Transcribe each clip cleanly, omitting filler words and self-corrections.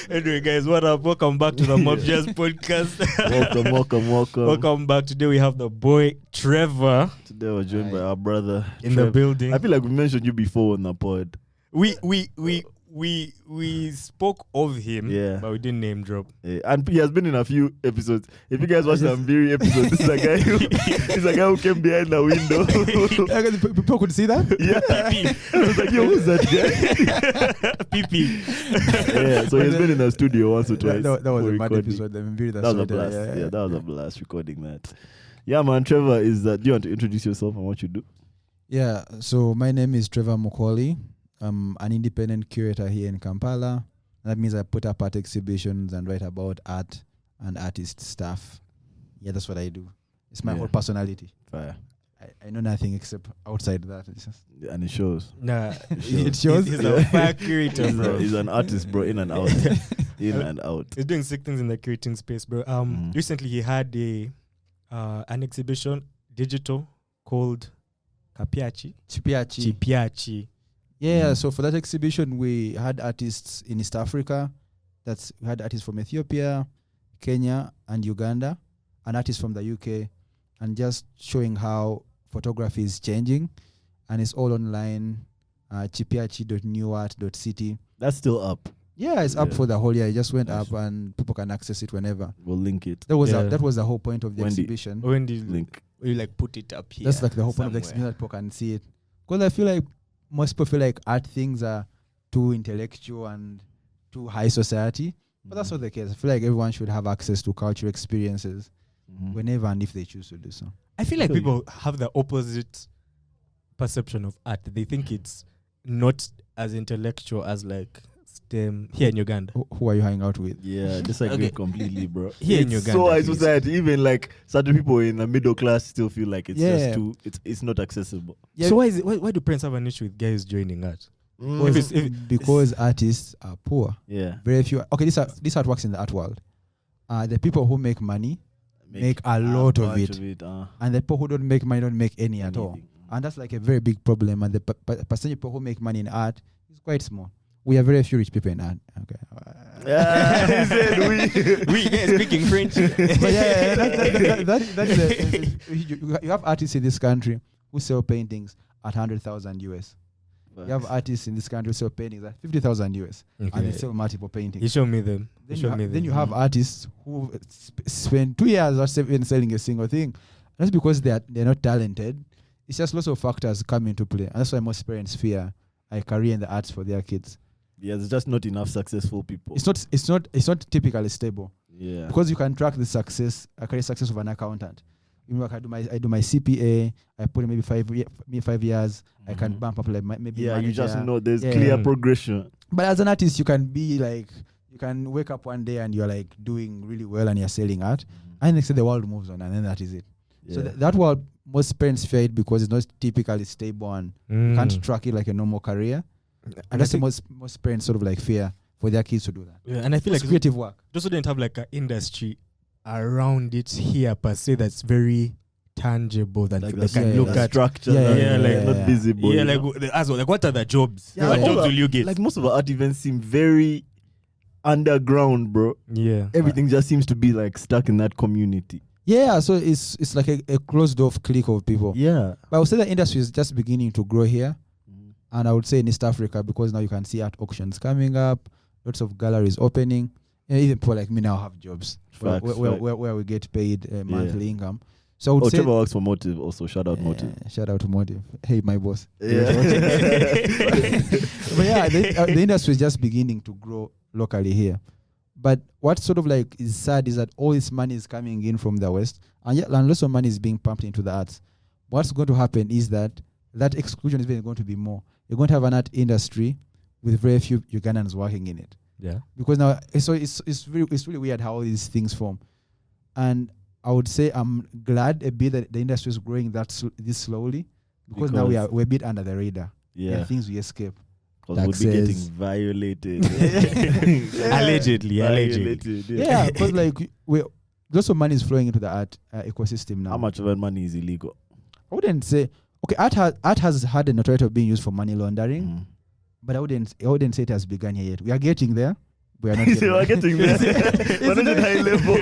Anyway, guys, what up? Welcome back to the Mob Jazz podcast. Welcome. Welcome back. Today we have the boy Trevor. Today we're joined by our brother in the building. I feel like we mentioned you before on the pod. We spoke of him, but we didn't name drop. And he has been in a few episodes. If you guys watch the very episode, this is a guy who came behind the window. People could see that? Yeah. I was like, yo, who's that guy? PP. Yeah, so he's been in the studio once or twice. That was a mad episode. That was a blast. Yeah, that was a blast recording that. Yeah, man, Trevor is that. Do you want to introduce yourself and what you do? Yeah, so my name is Trevor Mukholi. I'm an independent curator here in Kampala. That means I put up art exhibitions and write about art and artist stuff. Yeah, that's what I do. It's my whole personality. Fire. I know nothing except outside that. And it shows. Nah, it shows. He's a fire curator, bro. He's an artist, bro, in and out. In and out. He's doing sick things in the curating space, bro. Recently he had an exhibition, digital, called Kipyaki. Yeah, so for that exhibition, we had artists in East Africa. We had artists from Ethiopia, Kenya, and Uganda, and artists from the UK, and just showing how photography is changing. And it's all online, kipyaki.newart.city. That's still up. Yeah, it's up for the whole year. It just went up, and people can access it whenever. We'll link it. That was the whole point of the exhibition. When do you link? You like put it up here? That's like the whole point of the exhibition, that people can see it. Because I feel like most people feel like art things are too intellectual and too high society. But that's not the case. I feel like everyone should have access to cultural experiences whenever and if they choose to do so. I feel like people have the opposite perception of art. They think it's not as intellectual as like STEM here in Uganda. Who are you hanging out with? Yeah, disagree completely, bro. Here in Uganda. So high society, even like certain people in the middle class still feel like it's just too, it's not accessible. Yeah. So why do parents have an issue with guys joining art? Because artists are poor. Yeah. Very few. Okay, this art works in the art world. The people who make money make a lot of it. And the people who don't make money don't make any at all. And that's like a very big problem. And the percentage of people who make money in art is quite small. We have very few rich people in art. Okay. He said we speaking French. But you have artists in this country who sell paintings at 100,000 US. You have artists in this country who sell paintings at 50,000 US, and they sell multiple paintings. You show me them. Then you have artists who spend 2 years not even selling a single thing. That's because they're not talented. It's just lots of factors come into play, and that's why most parents fear a career in the arts for their kids. Yeah, there's just not enough successful people. It's not typically stable. Yeah. Because you can track the career success of an accountant. You know, I do my CPA. I put in maybe 5 years. I can bump up like maybe. Yeah, manager. You just know there's clear progression. But as an artist, you can be like, you can wake up one day and you're like doing really well and you're selling art, and next day the world moves on, and then that is it. Yeah. So that world, most parents fear it because it's not typically stable and you can't track it like a normal career. And that's the most parents sort of like fear for their kids to do that. Yeah, and I feel like creative work. Just didn't have like an industry around it here per se that's very tangible that like they can look at. Structure, not visible. Yeah, like what are the jobs? Yeah, what jobs will you get? Like most of our art events seem very underground, bro. Yeah, everything just seems to be like stuck in that community. Yeah, so it's like a closed off clique of people. Yeah, but I would say the industry is just beginning to grow here. And I would say in East Africa, because now you can see art auctions coming up, lots of galleries opening. Even people like me now have jobs where we get paid monthly income. So I would say Trevor works for Motive also. Shout out Motive. Shout out to Motive. Hey, my boss. Yeah. But yeah, the industry is just beginning to grow locally here. But what sort of like is sad is that all this money is coming in from the West, and lots of money is being pumped into the arts. What's going to happen is that exclusion is going to be more. You're going to have an art industry with very few Ugandans working in it. Yeah. Because now, so it's really weird how all these things form. And I would say I'm glad a bit that the industry is growing this slowly, because now we're a bit under the radar. Yeah. There are things we escape. Because we'll be getting violated. Allegedly. Yeah, because like lots of money is flowing into the art ecosystem now. How much of that money is illegal? I wouldn't say. Okay, art has had a notoriety of being used for money laundering, but I wouldn't say it has begun here yet. We are getting there. We are not yet So we're getting there. We're not at high level.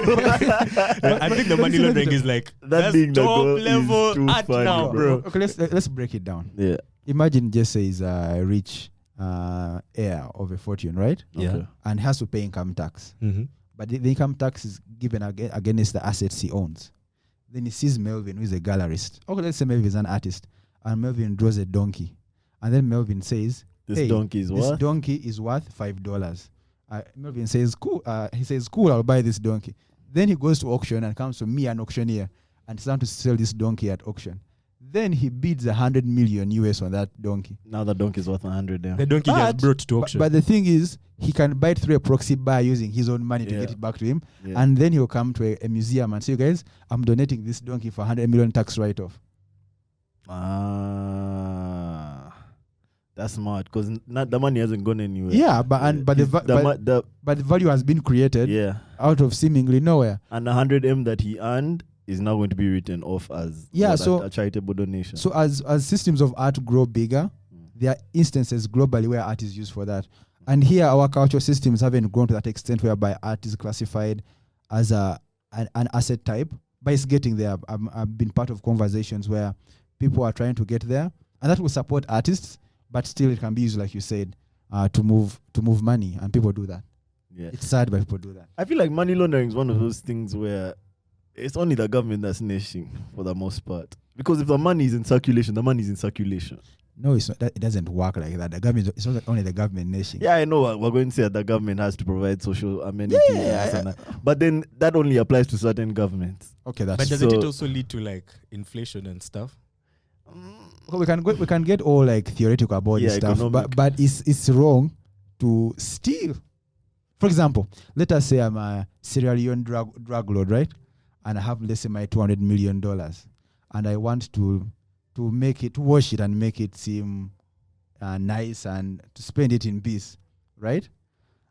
I think the money laundering is like that's being the top goal is level too art funny, now, bro. Okay, let's break it down. Yeah. Imagine Jesse is a rich heir of a fortune, right? Yeah. Okay. And has to pay income tax. Mm-hmm. But the income tax is given against the assets he owns. Then he sees Melvin, who is a gallerist. Okay, let's say Melvin is an artist. And Melvin draws a donkey. And then Melvin says, This donkey is this what? donkey is worth $5. Melvin says, cool. He says, cool, I'll buy this donkey. Then he goes to auction and comes to me, an auctioneer, and starts to sell this donkey at auction. Then he bids $100 million US on that donkey. Now the donkey is worth 100. Yeah. The donkey gets brought to auction. But the thing is, he can buy it through a proxy buyer using his own money to get it back to him. Yeah. And then he'll come to a museum and say, you guys, I'm donating this donkey for $100 million tax write-off. That's smart because the money hasn't gone anywhere. Yeah, but the value has been created out of seemingly nowhere. And the 100M that he earned is now going to be written off as a charitable donation. So as systems of art grow bigger, there are instances globally where art is used for that. And here our cultural systems haven't grown to that extent whereby art is classified as an asset type. But it's getting there. I've been part of conversations where people are trying to get there, and that will support artists, but still it can be used, like you said, to move money, and people do that. Yeah. It's sad, but people do that. I feel like money laundering is one of those things where it's only the government that's nashing for the most part. Because if the money is in circulation, the money is in circulation. No, it's not. It doesn't work like that. The government, it's not only the government nation. Yeah, I know. We're going to say that the government has to provide social amenities. But then that only applies to certain governments. Okay, that's. But doesn't it also lead to like inflation and stuff? We can get all like theoretical about this stuff, but it's wrong to steal. For example, let us say I'm a Sierra Leone drug lord, right? And I have, let's say, my $200 million, and I want to wash it and make it seem nice and to spend it in peace, right?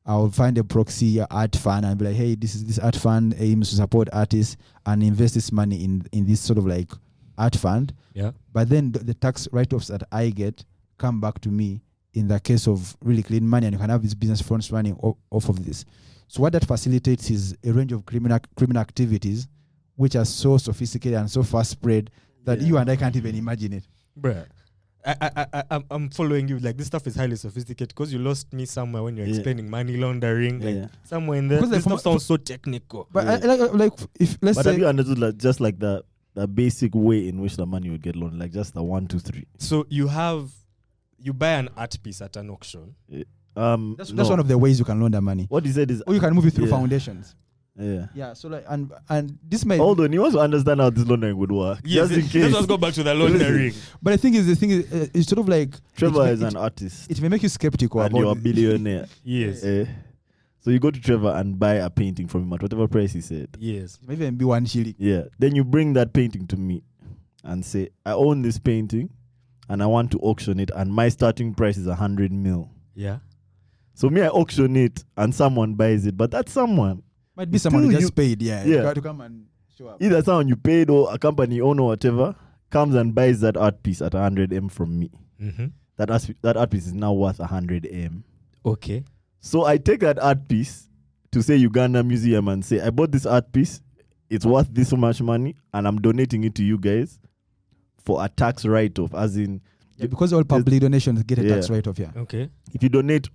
I'll find a proxy art fund and be like, hey, this art fund aims to support artists and invest this money in this sort of like art fund. Yeah. But then the tax write-offs that I get come back to me in the case of really clean money, and you can have this business funds running off of this. So what that facilitates is a range of criminal activities which are so sophisticated and so fast spread that you and I can't even imagine it. Bruh, I'm following you. Like, this stuff is highly sophisticated because you lost me somewhere when you're explaining money laundering. Like, somewhere in there. Because this stuff sounds so technical. But let's say... have you understood like, just like the basic way in which the money would get loaned? Like just the 1, 2, 3. So you buy an art piece at an auction. That's one of the ways you can launder money. What he said is... Or you can move it through foundations. Yeah. Yeah. So like and this might. Although you want to understand how this laundering would work. Yes. Just in case. Let's go back to the laundering. But the thing is, it's sort of like Trevor is an artist. It may make you skeptical and about. You're a billionaire. Yes. So you go to Trevor and buy a painting from him at whatever price he said. Yes. Maybe even be 1 shilling. Yeah. Then you bring that painting to me and say, I own this painting and I want to auction it and my starting price is 100 mil. Yeah. So me, I auction it and someone buys it, but that someone might be someone who just paid. Yeah. You got to come and show up. Either someone you paid or a company owner or whatever comes and buys that art piece at 100M from me. Mm-hmm. That art piece is now worth 100M. Okay. So I take that art piece to say Uganda Museum and say, I bought this art piece. It's worth this much money and I'm donating it to you guys for a tax write-off, as in... Yeah, because all public donations get a tax write-off, yeah. Okay. If you donate,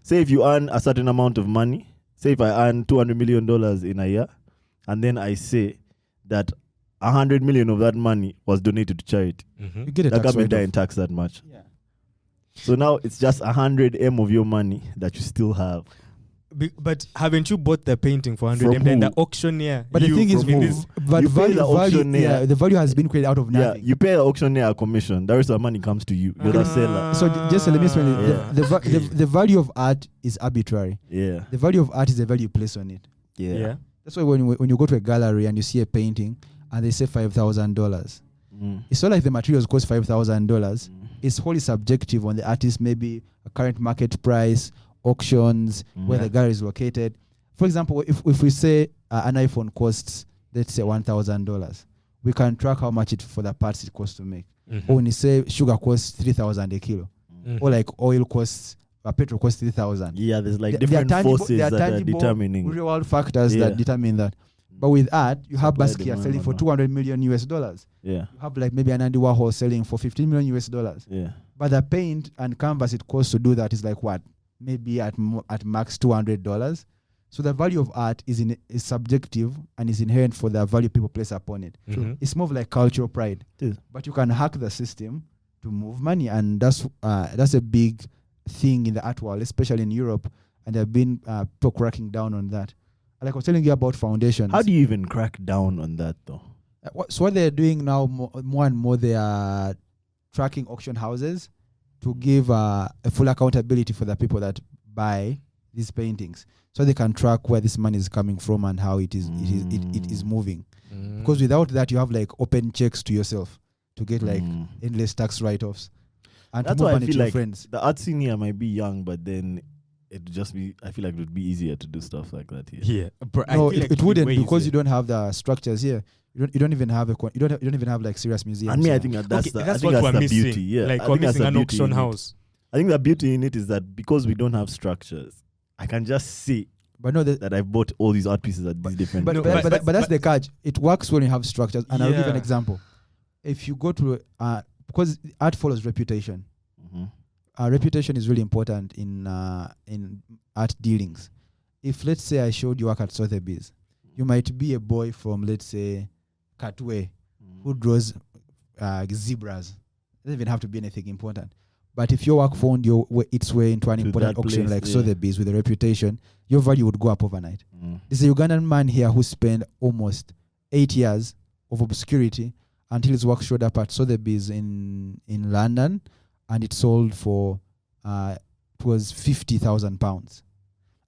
say if you earn a certain amount of money, say if I earn $200 million in a year, and then I say that 100 million of that money was donated to charity. Mm-hmm. You get a tax write-off. in tax that much. Yeah. So now it's just 100M of your money that you still have. But haven't you bought the painting for 100M? Then the auctioneer. But the thing is, the value has been created out of nothing. Yeah, you pay the auctioneer a commission. The rest of the money comes to you. You're the seller. So just let me explain. The value of art is arbitrary. Yeah. The value of art is the value you place on it. Yeah. That's why when you go to a gallery and you see a painting and they say $5,000, it's not like the materials cost $5,000. It's wholly subjective on the artist, maybe a current market price, auctions, where the gallery is located. For example, if we say an iPhone costs, let's say $1,000, we can track how much for the parts it costs to make. Or when you say sugar costs 3,000 a kilo, or like oil costs but petrol costs 3,000. Yeah, there's like different forces that are determining real world factors that determine that. But with art, you have Basquiat selling for $200 million US. Yeah. You have like maybe an Andy Warhol selling for $15 million US. Yeah. But the paint and canvas it costs to do that is like what? Maybe at max $200. So the value of art is subjective and is inherent for the value people place upon it. Mm-hmm. It's more of like cultural pride. But you can hack the system to move money, and that's a big thing in the art world, especially in Europe, and there have been people cracking down on that. Like I was telling you about foundations. How do you even crack down on that though? So what they're doing now, more and more, they are tracking auction houses to give a full accountability for the people that buy these paintings, so they can track where this money is coming from and how it is moving. Because without that, you have like open checks to yourself to get like endless tax write-offs, and that's to move why I money feel to your like friends. the art scene here might be young, but then it'd just be. I feel like it would be easier to do stuff like that here. Yeah, no, it wouldn't, because you don't have the structures here. You don't even have you don't even have like serious museums. And me, I think that's what we're the missing. beauty. Yeah, like we're missing an auction house. I think the beauty in it is that because we don't have structures, I can just see. But no, that I bought all these art pieces at these different. But that's the catch. It works when you have structures. And I'll give an example. If you go to because art follows reputation. Reputation is really important in art dealings. If let's say I showed you work at Sotheby's, you might be a boy from, let's say, Katwe, who draws zebras. It doesn't even have to be anything important. But if your work found its way into an important auction like Sotheby's with a reputation, your value would go up overnight. There's a Ugandan man here who spent almost 8 years of obscurity until his work showed up at Sotheby's in London, and it sold for it was £50,000.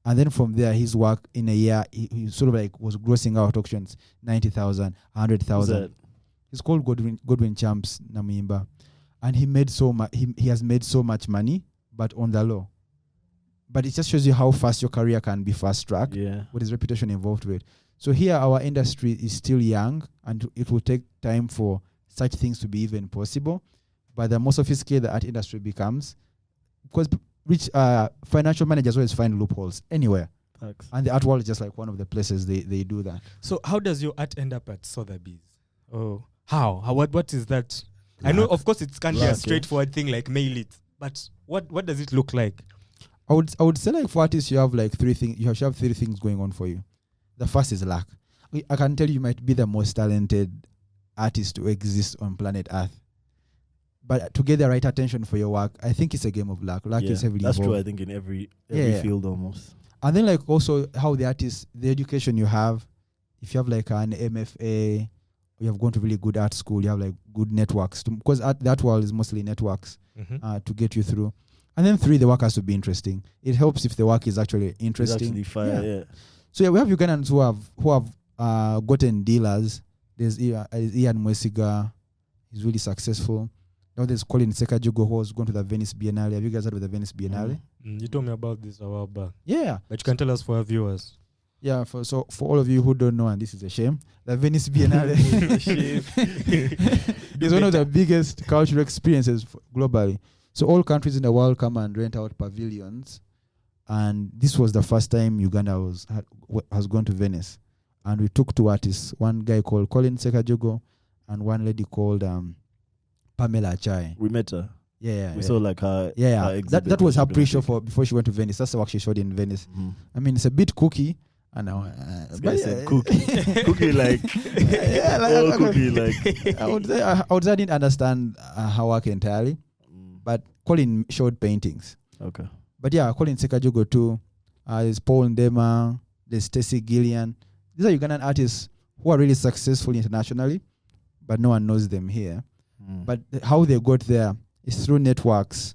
And then from there, his work in a year, he sort of like was grossing out auctions 90,000, 100,000. He's called Godwin Champs Namimba. And he made so much. He has made so much money, but on the low. But it just shows you how fast your career can be fast-tracked. Yeah. With his reputation involved with. So here, our industry is still young, and it will take time for such things to be even possible. But the more sophisticated the art industry becomes, because rich financial managers always find loopholes anywhere. Thanks. And the art world is just like one of the places they do that. So how does your art end up at Sotheby's? Oh, how? What is that? I know, of course, it can't be a straightforward thing like mail it, but what does it look like? I would say like for artists, you have like three things. You have three things going on for you. The first is luck. I can tell you might be the most talented artist to exist on planet Earth, but to get the right attention for your work, I think it's a game of luck. Luck is heavily involved. That's true. I think in every field almost. And then like also how the artist, the education you have, if you have like an MFA, you have gone to really good art school, you have like good networks, because that world is mostly networks to get you through. And then 3, the work has to be interesting. It helps if the work is actually interesting. It's actually fire, So we have Ugandans who have gotten dealers. There's Ian Mwesiga, he's really successful. Now there's Colin Sekajugo, who's going to the Venice Biennale. Have you guys heard of the Venice Biennale? You told me about this a while back. Yeah. But you can tell us for our viewers. Yeah, for all of you who don't know, and this is a shame, the Venice Biennale is one of the biggest cultural experiences globally. So all countries in the world come and rent out pavilions, and this was the first time Uganda has gone to Venice. And we took 2 artists, one guy called Colin Sekajugo and one lady called Pamela Achai. We met her. Yeah. We saw like her. Yeah. That was her pre-show before she went to Venice. That's the work she showed in Venice. I mean, it's a bit cookie. And but said cookie, cookie like, all cookie like. I would say I didn't understand her work entirely, but Colin showed paintings. Okay. But yeah, Colin Sekajugo too. There's Paul Ndema. There's Stacey Gillian. These are Ugandan artists who are really successful internationally, but no one knows them here. But how they got there is through networks,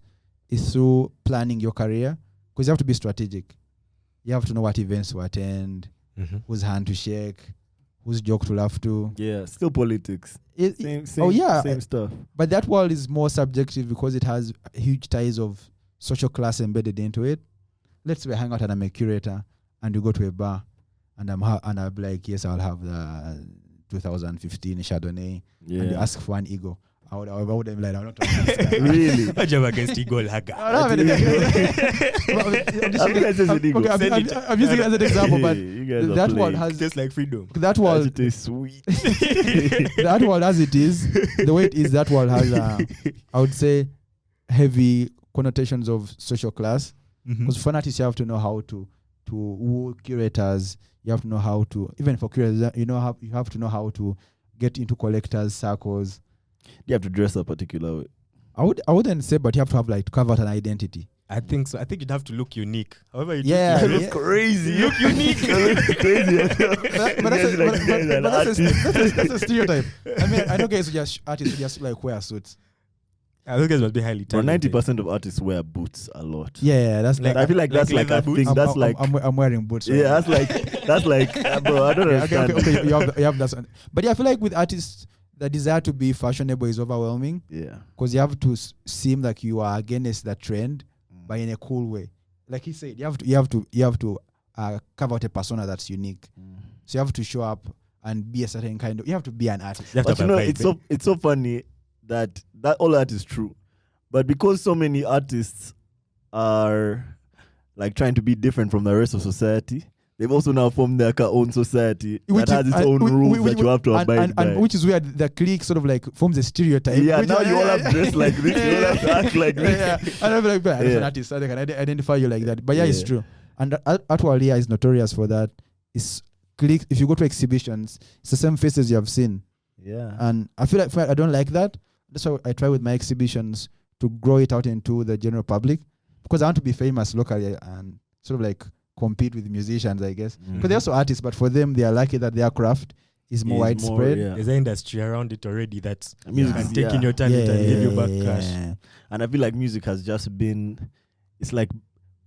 is through planning your career, because you have to be strategic. You have to know what events to attend, whose hand to shake, whose joke to laugh to. Yeah, still politics. Same stuff. But that world is more subjective because it has huge ties of social class embedded into it. Let's say we hang out and I'm a curator and you go to a bar and I'm like, yes, I'll have the 2015 Chardonnay. And you ask for an ego. I wouldn't like, I'm not talking this guy. Really? I jump against Eagle Haga. I don't have anything. I'm using it as an example, but that one has just like freedom. That wall it is sweet. that wall as it is, the way it is, that wall has I would say heavy connotations of social class. Because for artists, you have to know how to woo curators. You have to know how to, even for curators, you have to know how to get into collectors' circles. You have to dress a particular way. I wouldn't say, but you have to have like to carve out an identity. I think so. I think you'd have to look unique. However, you look crazy. You look unique. Crazy. but that's a stereotype. I mean, I know guys artists who just like wear suits. Those guys must be highly talented. 90% of artists wear boots a lot. Yeah, that's like, I feel like that's like a thing. That's like I'm wearing boots. Right yeah, that's like bro. I don't understand. Okay, you have that one. But yeah, I feel like with artists, the desire to be fashionable is overwhelming. Yeah, because you have to seem like you are against the trend, but in a cool way. Like he said, you have to carve out a persona that's unique. So you have to show up and be a certain kind of. You have to be an artist. But you know, it's so funny that all that is true, but because so many artists are like trying to be different from the rest of society, they've also now formed their own society that has its own rules that you have to abide by. And which is where the clique sort of like forms a stereotype. Yeah, now you all have to dress like this, you all have to act like this. Yeah, and I'm like, as an artist, so they can identify you like that. But yeah, it's true. And Atwalia is notorious for that. It's clique. If you go to exhibitions, it's the same faces you have seen. Yeah. And I feel like I don't like that. That's why I try with my exhibitions to grow it out into the general public, because I want to be famous locally and sort of like compete with musicians, I guess. Because they're also artists, but for them, they are lucky that their craft is more widespread. There's an industry around it already that's taking your talent and give you back cash. And I feel like music has just been, it's like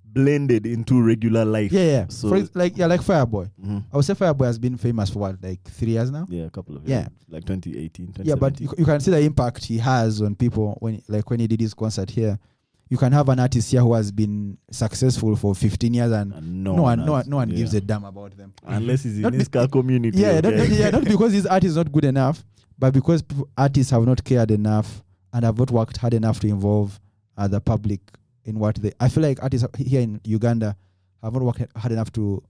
blended into regular life. Yeah. So like Fireboy. I would say Fireboy has been famous for what, like 3 years now? Yeah, a couple of years. Yeah. Like 2018, 2017. Yeah, but you can see the impact he has on people when he did his concert here. You can have an artist here who has been successful for 15 years and no one gives a damn about them. Unless he's in his car community. Yeah, not because his art is not good enough, but because artists have not cared enough and have not worked hard enough to involve the public in what they. I feel like artists here in Uganda have not worked hard enough to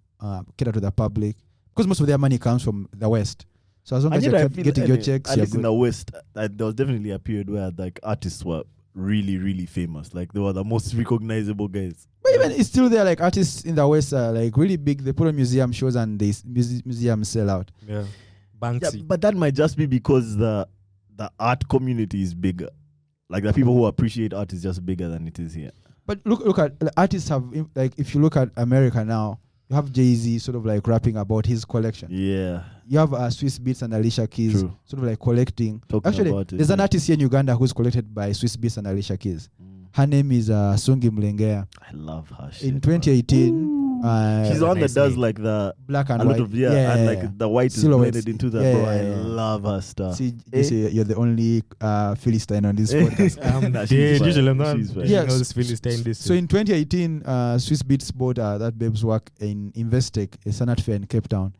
cater to the public, because most of their money comes from the West. So as long as you're getting your checks, at least in the West, there was definitely a period where like artists were really, really famous. Like they were the most recognizable guys. But even it's still there. Like artists in the West are like really big. They put on museum shows and they museums sell out. Yeah, Banksy. Yeah, but that might just be because the art community is bigger. Like the people who appreciate art is just bigger than it is here. But look at artists have, like, if you look at America now, you have Jay-Z sort of like rapping about his collection. Yeah. You have Swiss Beats and Alicia Keys sort of like collecting. Actually, there's an artist here in Uganda who's collected by Swiss Beats and Alicia Keys. Her name is Sungi Mlengea. I love her shit. In 2018, she's the one that does like the black and white. And like the white silhouettes. Is blended into that. I love her stuff. See, you're the only Philistine on this podcast. Usually I'm not. Yes. Philistine. So in 2018, Swiss Beats bought that babe's work in Investec, a Sanat fair in Cape Town.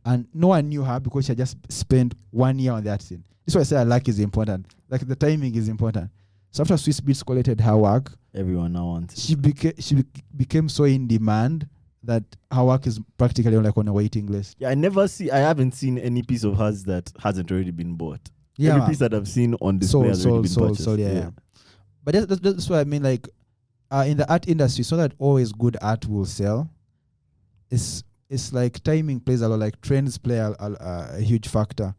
And no one knew her because she had just spent 1 year on that scene. This is why I say luck is important. Like the timing is important. So after Swiss Beats collected her work, everyone now wants. She became so in demand that her work is practically like on a waiting list. Yeah, I haven't seen any piece of hers that hasn't already been bought. Yeah, every piece that I've seen on display has already been purchased. Yeah. But that's what I mean. Like in the art industry, it's not that always good art will sell. It's like timing plays a lot. Like trends play a huge factor.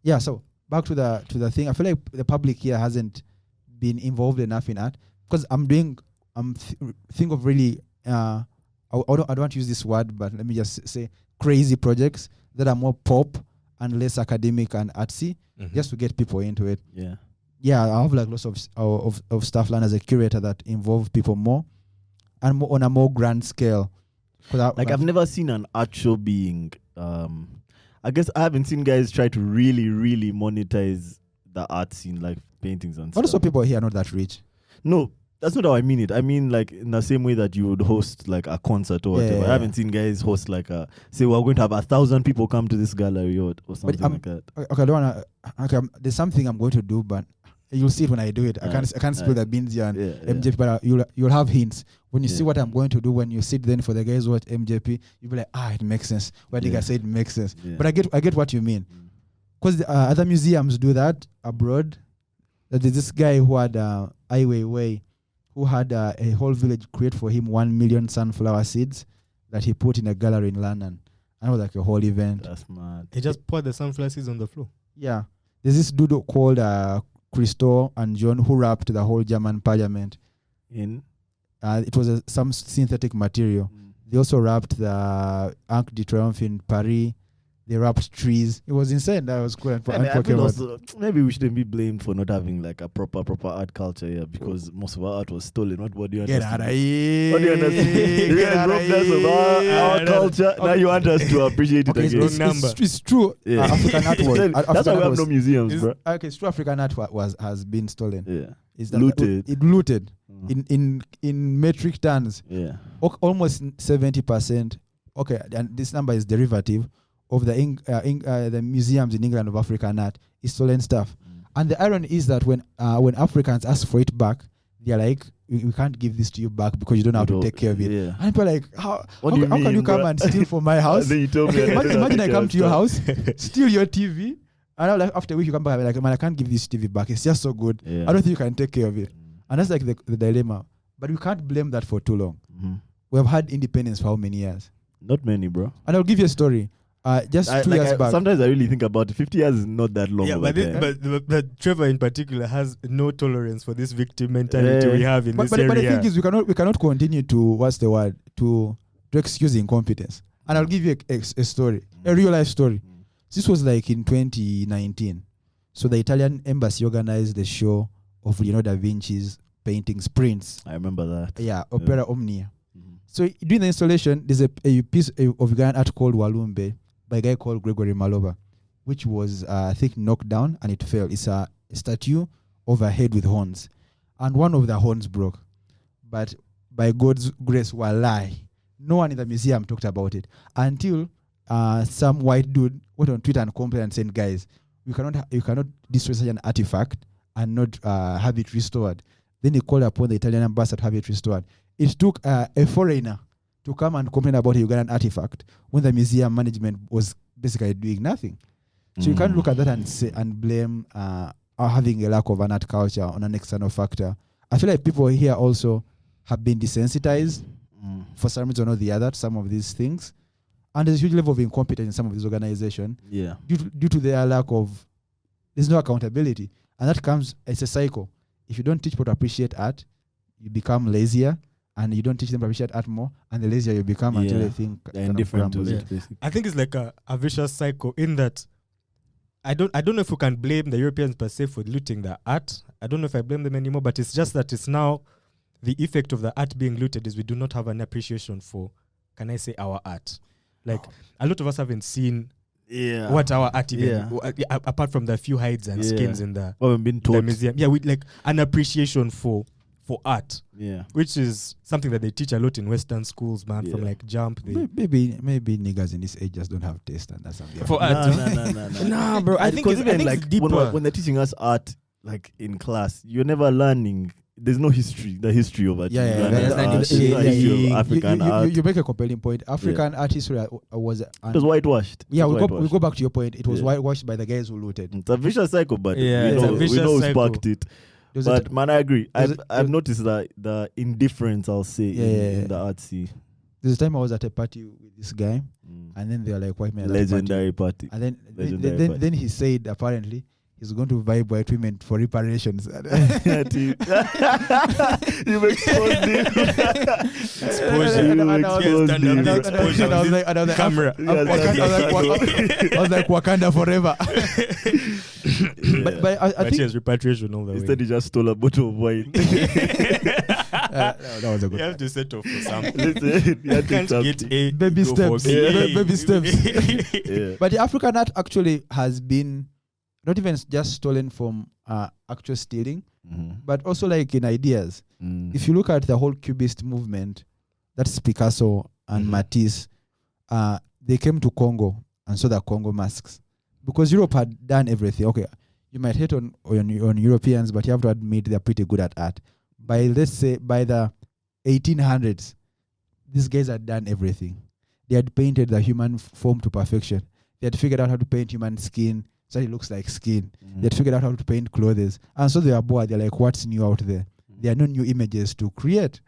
Yeah. So back to the thing. I feel like the public here hasn't been involved enough in art, because think of really I don't want to use this word, but let me just say crazy projects that are more pop and less academic and artsy, just to get people into it. I have like lots of stuff learned as a curator that involve people more and more on a more grand scale. I've never seen an art show being I guess I haven't seen guys try to really, really monetize the art scene, like paintings and stuff. Also, people here are not that rich. No, that's not how I mean it. I mean, like, in the same way that you would host like a concert or whatever. I haven't seen guys host like say we're going to have 1,000 people come to this gallery or something like that. Okay, I don't wanna. Okay, there's something I'm going to do, but you'll see it when I do it. I can't spill the beans here on MJP, but you'll have hints when you see what I'm going to do. When you sit then for the guys who watch MJP, you'll be like, it makes sense. What the guy said makes sense. But I get what you mean, because other museums do that abroad. There's this guy who had Ai Weiwei, who had a whole village create for him 1 million sunflower seeds that he put in a gallery in London. And it was like a whole event. That's mad. He just poured the sunflower seeds on the floor. Yeah. There's this dude called Christo and John who rapped the whole German parliament. It was some synthetic material. They also wrapped the Arc de Triomphe in Paris. They wrapped trees. It was insane. That was cool. Maybe we shouldn't be blamed for not having like a proper art culture here, because most of our art was stolen. What do you understand? Get out of here. What do you understand? You guys robbed us of our culture. Now you want us to appreciate it again. It's true. Yeah. African art was. That's why we have no museums, bro. Okay, it's true. African art has been stolen. Yeah. Is that looted. It looted in metric tons. Yeah. Almost 70%. Okay, and this number is derivative of the museums in England of African art is stolen stuff. And the irony is that when Africans ask for it back, they're like, we can't give this to you back because you don't know how to take care of it. Yeah. And people are like, how can you come and steal from my house? Then you told me imagine I come to your house, steal your TV, and I'm like, after a week you come back, I'm like, man, I can't give this TV back. It's just so good. Yeah. I don't think you can take care of it. And that's like the dilemma. But we can't blame that for too long. We have had independence for how many years? Not many, bro. And I'll give you a story. Just 2 years back. Sometimes I really think about it. 50 years is not that long. Yeah, but Trevor in particular has no tolerance for this victim mentality we have in this area. But the thing is, we cannot continue to excuse incompetence. And I'll give you a story, a real life story. This was like in 2019. So the Italian embassy organized the show of Leonardo da Vinci's paintings, prints. I remember that. Yeah, Opera Omnia. So during the installation, there's a piece of Ugandan art called Walumbe by a guy called Gregory Maloba, which was, I think, knocked down and it fell. It's a statue of a head with horns. And one of the horns broke. But by God's grace, wallahi, no one in the museum talked about it until some white dude went on Twitter and complained and said, guys, you cannot destroy such an artifact and not have it restored. Then he called upon the Italian ambassador to have it restored. It took a foreigner to come and complain about a Ugandan artifact when the museum management was basically doing nothing. So you can't look at that and say and blame having a lack of an art culture on an external factor. I feel like people here also have been desensitized for some reason or the other to some of these things. And there's a huge level of incompetence in some of these organizations due to their lack of, there's no accountability. And that comes, it's a cycle. If you don't teach people to appreciate art, you become lazier. And you don't teach them to appreciate art more, and the lazier you become until they think they're indifferent to it. I think it's like a vicious cycle in that I don't know if we can blame the Europeans per se for looting the art. I don't know if I blame them anymore, but it's just that it's now the effect of the art being looted is we do not have an appreciation for, can I say, our art. Like a lot of us haven't seen what our art even apart from the few hides and skins in the museum. Yeah, with like an appreciation for art, which is something that they teach a lot in Western schools, man. From like Jump, maybe niggas in this age just don't have taste, and that's something. For art, nah, bro. I think it's like deeper. When they're teaching us art, like in class, you're never learning. There's no history. The history of it. History of African art. You make a compelling point. African art history was. It was whitewashed. Yeah, we go back to your point. It was whitewashed by the guys who looted. It's a vicious cycle, but we know who sparked it. But man, I agree. I've noticed that the indifference, I'll say, in the art scene. There's a time I was at a party with this guy, and then they were like, white men. Legendary party. And then he said, apparently, he's going to buy white women for reparations. You've exposed him. Camera. I was like, Wakanda forever. But I think he has repatriation all the way. Instead, he just stole a bottle of wine. That was a good. You have to settle for something. Listen, you can't get A. Baby steps. Baby steps. Yeah. But the African art actually has been not even just stolen from actual stealing, but also like in ideas. If you look at the whole Cubist movement, that's Picasso and Matisse, they came to Congo and saw the Congo masks. Because Europe had done everything. Okay, you might hate on Europeans, but you have to admit they're pretty good at art. Let's say by the 1800s, these guys had done everything. They had painted the human form to perfection. They had figured out how to paint human skin so it looks like skin. They had figured out how to paint clothes. And so they are bored. They're like, what's new out there? There are no new images to create.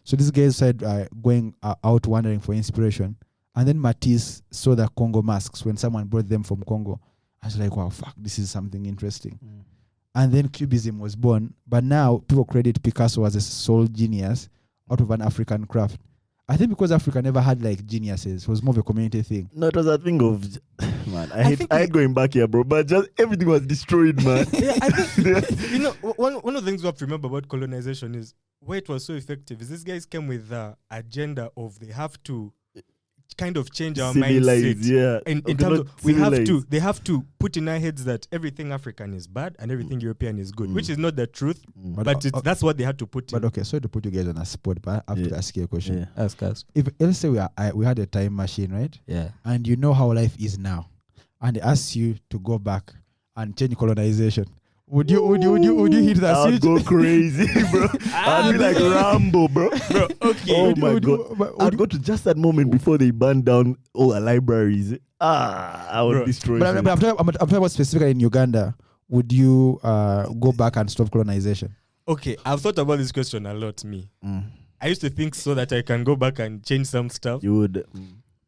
So these guys started going out wandering for inspiration. And then Matisse saw the Congo masks when someone brought them from Congo. I was like, wow, fuck, this is something interesting. And then Cubism was born. But now people credit Picasso as a sole genius out of an African craft. I think because Africa never had like geniuses, it was more of a community thing. No, it was a thing of, man, I hate going back here, bro, but just everything was destroyed, man. Yeah, I think, you know, one of the things we have to remember about colonization is why it was so effective is these guys came with the agenda of they have to kind of change our mindset. Yeah. In terms of they have to put in our heads that everything African is bad and everything European is good, which is not the truth, but that's what they had to put in. But okay, sorry to put you guys on a spot, but I have to ask you a question. Yeah. Ask. If let's say we had a time machine, right? Yeah. And you know how life is now, and they ask you to go back and change colonization, would you hit that switch? I'd go crazy, bro. I'd be like Rambo, bro. Okay. Oh my God. I'd go to just that moment before they burn down all our libraries. I would destroy it. But I'm talking about specifically in Uganda. Would you go back and stop colonization? Okay, I've thought about this question a lot, me. I used to think so that I can go back and change some stuff. You would.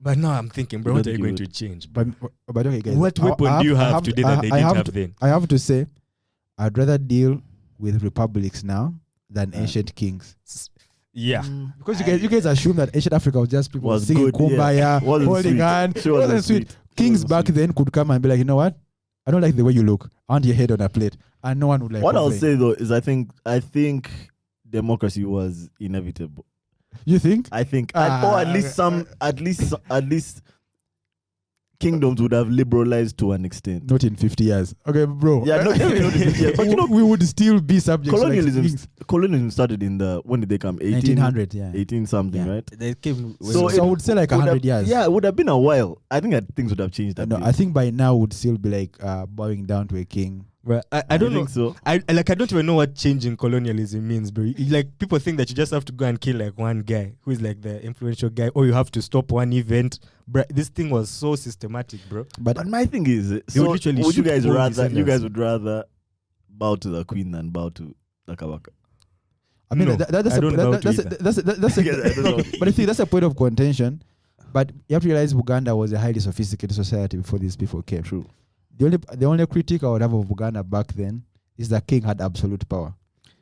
But now I'm thinking, bro, what are you going to change? But okay, guys. What weapon do you have today that they didn't have then? I have to say, I'd rather deal with republics now than ancient kings. Yeah. Because you guys assume that ancient Africa was just people singing kumbaya, holding hands. It wasn't sweet. Kings back then could come and be like, you know what? I don't like the way you look. I want your head on a plate. And no one would like What complain. I'll say though is I think democracy was inevitable. You think? I think or at least kingdoms would have liberalized to an extent. Not in 50 years. Okay, bro. Yeah, not in 50 years. But you know, we would still be subject colonialism started in when did they come? 1900, yeah. 18 something, right? They came. So I would say like 100 years. Yeah, it would have been a while. I think things would have changed. No, I think by now would still be like bowing down to a king. Well, I don't know. So. I don't even know what changing colonialism means, bro. Like people think that you just have to go and kill like one guy who is like the influential guy, or you have to stop one event. Bro, this thing was so systematic, bro. But my thing is, would you guys rather bow to the queen than bow to the Kabaka? I mean, that's but I think that's a point of contention. But you have to realize Uganda was a highly sophisticated society before these people came. True. The only critique I would have of Uganda back then is the king had absolute power.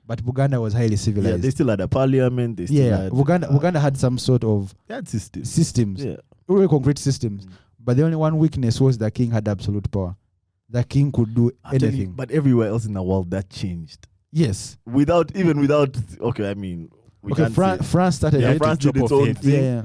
But Uganda was highly civilized. Yeah, they still had a parliament. They still had, Uganda had some sort of they had systems. Yeah. Really concrete systems. But the only one weakness was the king had absolute power. The king could do anything. But everywhere else in the world, that changed. Yes. Without, okay, I mean, France started. Yeah, France did its own thing. Yeah.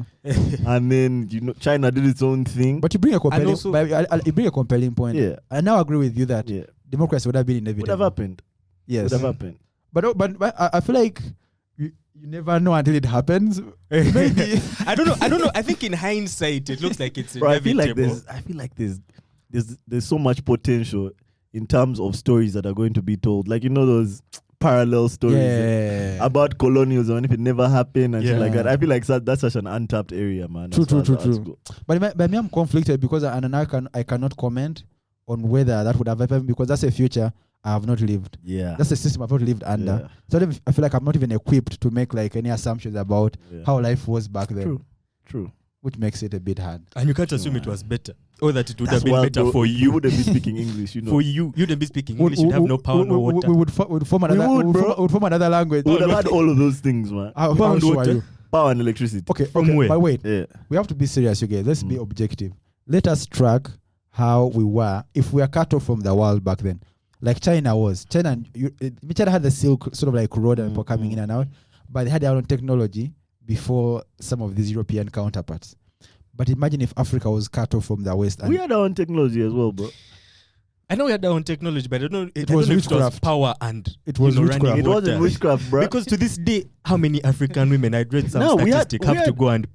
And then, China did its own thing. But you bring a compelling point. Yeah. I now agree with you that democracy would have been inevitable. Would have happened. Yes. Would have happened. But I feel like you never know until it happens. Maybe. I don't know. I think in hindsight, it looks like it's inevitable. I feel like there's so much potential in terms of stories that are going to be told. Like, those parallel stories about colonialism and if it never happened and shit like that. I feel like that's such an untapped area, man. True. But me, I'm conflicted because I cannot comment on whether that would have happened because that's a future I have not lived. Yeah. That's a system I've not lived under. So I feel like I'm not even equipped to make like any assumptions about how life was back then. True. Which makes it a bit hard. And you can't assume it was better. Or that it would have been better for you. You wouldn't be speaking English, For you wouldn't be speaking English. You'd have no power, no water. We would form another language. We would have had all of those things, man. How sure are you? Power and electricity. Okay. Where? But wait. Yeah. We have to be serious, you guys. Let's be objective. Let us track how we were if we are cut off from the world back then. Like China was. China had the Silk sort of like road and people coming in and out, but they had their own technology before some of these European counterparts. But imagine if Africa was cut off from the West. We had our own technology as well, bro. I know we had our own technology, but I don't know. It I was don't know if it was witchcraft. power and It was running witchcraft. It wasn't waters. witchcraft, bro. Because to this day, how many African women, I'd read some No, we had- statistic, we have to had- go and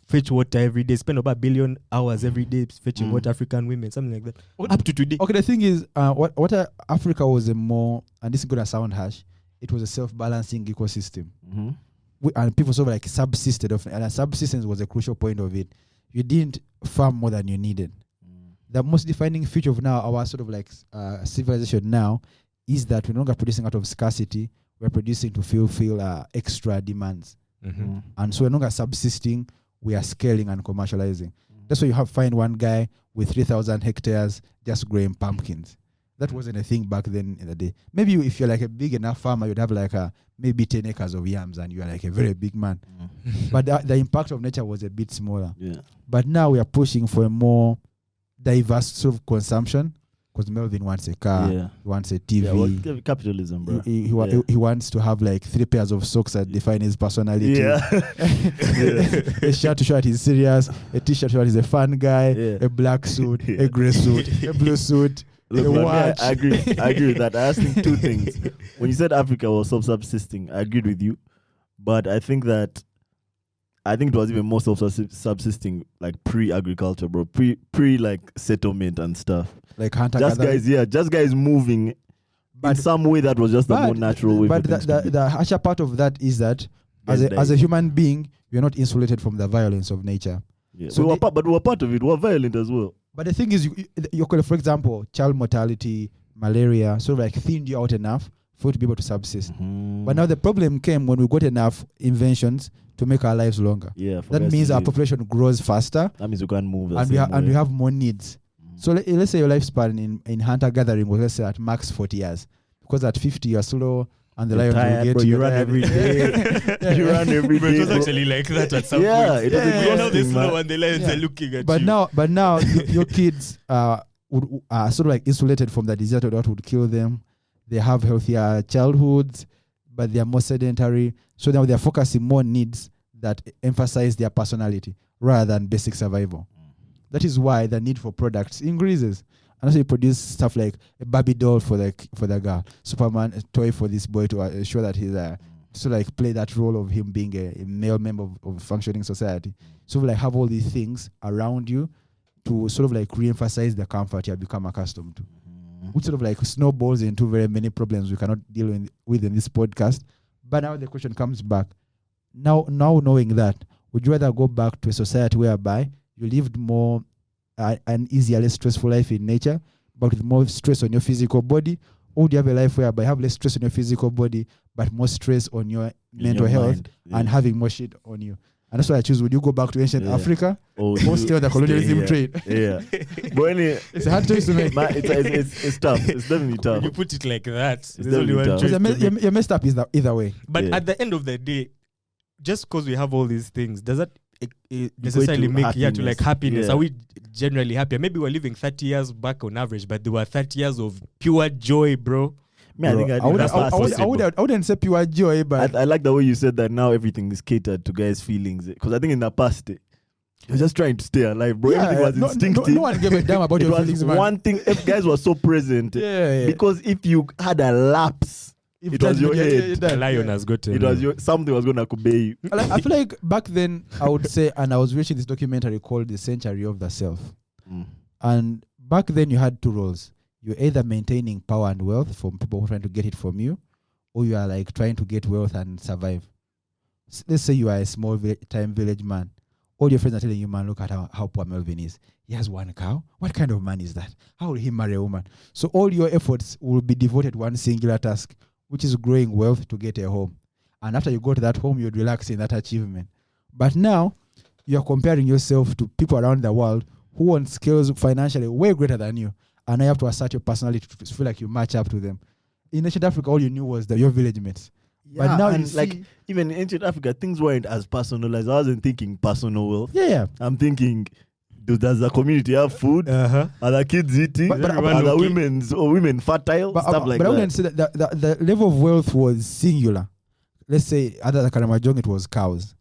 fetch water every day, spend about 1 billion hours every day fetching water, African women, something like that. Up to today. Okay, the thing is, Africa was a more, and this is gonna sound harsh, it was a self-balancing ecosystem. Mhm. And people sort of like subsisted often, and subsistence was a crucial point of it. You didn't farm more than you needed. The most defining feature of now our sort of like civilization now is that we're no longer producing out of scarcity. We're producing to fulfill extra demands, and so we're no longer subsisting. We are scaling and commercializing. That's why you find one guy with 3,000 hectares just growing pumpkins. That wasn't a thing back then in the day. Maybe if you're like a big enough farmer, you'd have like maybe 10 acres of yams and you're like a very big man. But the impact of nature was a bit smaller. Yeah. But now we are pushing for a more diverse sort of consumption, because Melvin wants a car, he wants a TV. Yeah, well, capitalism, bro. He wants to have like 3 pairs of socks that define his personality. Yeah. A shirt to show that he's serious, a t-shirt to show that he's a fun guy, a black suit, a grey suit, a blue suit, Look, a man, watch. I agree with that. I asked him 2 things. When you said Africa was self-subsisting, I agreed with you. But I think it was even more self-subsisting like pre-agriculture, bro. Pre like settlement and stuff. Like hunter Just guys moving in some way that was just the more natural way. But the harsher part of that is that as a human being, you're not insulated from the violence of nature. Yeah. So we were part of it. We were violent as well. But the thing is, for example, child mortality, malaria, sort of like thinned you out enough for you to be able to subsist. But now the problem came when we got enough inventions to make our lives longer. Yeah, that means our population grows faster. That means we can't move. And we have more needs. So let's say your lifespan in hunter gathering was, let's say, at max 40 years. Because at 50 you're slow and the lions will get bro, you. You run every day. You run every day. It was actually like that at some point. It was Now they're exhausting, slow man. and the lions are looking at But you. now your kids are sort of like insulated from the disease that would kill them. They have healthier childhoods, but they are more sedentary. So now they're focusing more on needs that emphasize their personality rather than basic survival. That is why the need for products increases. And also you produce stuff like a Barbie doll for the girl, Superman, a toy for this boy to show that he's so like play that role of him being a male member of functioning society. So like have all these things around you to sort of like re-emphasize the comfort you have become accustomed to. Which sort of like snowballs into very many problems we cannot deal with in this podcast. But now the question comes back. Now knowing that, would you rather go back to a society whereby you lived more an easier, less stressful life in nature, but with more stress on your physical body? Or do you have a life whereby you have less stress on your physical body, but more stress on your mental health and having more shit on you? And that's why I choose. Would you go back to ancient Africa or stay on the colonialism trade? Yeah. But anyway, it's a hard choice to make. It's tough. It's definitely tough. When you put it like that, there's definitely only one tough. choice to make. You're messed up either way. But at the end of the day, just because we have all these things, does that necessarily make to like happiness? Yeah. Are we generally happier? Maybe we're living 30 years back on average, but there were 30 years of pure joy, bro. I think I wouldn't say pure joy, but I like the way you said that now everything is catered to guys' feelings. Because I think in the past, you're just trying to stay alive, bro. Everything was instinctive. No one gave a damn about your feelings, man. One thing, if guys were so present. Because if you had a lapse, it was your head. The lion has gotten. It was something was gonna obey you. I feel like back then I would say, and I was watching this documentary called "The Century of the Self," and back then you had 2 roles. You're either maintaining power and wealth from people who are trying to get it from you, or you are like trying to get wealth and survive. Let's say you are a small time village man. All your friends are telling you, man, look at how poor Melvin is. He has 1 cow. What kind of man is that? How will he marry a woman? So all your efforts will be devoted to one singular task, which is growing wealth to get a home. And after you go to that home, you'd relax in that achievement. But now, you're comparing yourself to people around the world who want skills financially way greater than you. And now you have to assert your personality to feel like you match up to them. In ancient Africa, all you knew was that your village mates. Yeah, but now and like even in ancient Africa, things weren't as personalized. I wasn't thinking personal wealth. Yeah. I'm thinking, does the community have food? Are the kids eating? Are the women fertile? Stuff like that. But I wouldn't say that the level of wealth was singular. Let's say, other than Karamajong, it was cows.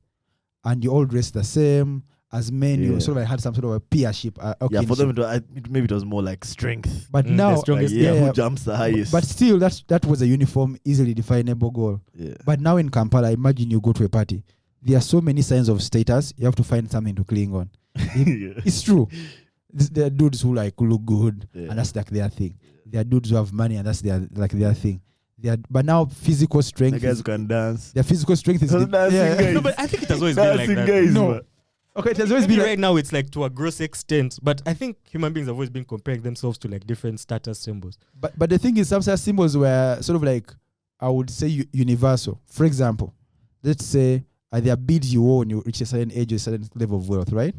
And you all dress the same. as men, you Yeah. sort of like had some sort of a peership. Yeah, for them, kinship. maybe it was more like strength. But The now, strongest, who jumps the highest. but still, that was a uniform, easily definable goal. yeah. But now in Kampala, imagine you go to a party. There are so many signs of status. You have to find something to cling on. Yeah. It's true. There are dudes who like look good, Yeah. and that's like their thing. There are dudes who have money, and that's their thing. But now physical strength. The guys who can dance. Their physical strength is Dancing guys. No, but I think it has always been like Dancing that. guys, No. man. Okay, it has always Maybe been like, right now it's like to a gross extent, but I think human beings have always been comparing themselves to like different status symbols. but the thing is, some such symbols were sort of like, I would say, universal. For example, let's say there are beads you wore when you reach a certain age or a certain level of wealth, right?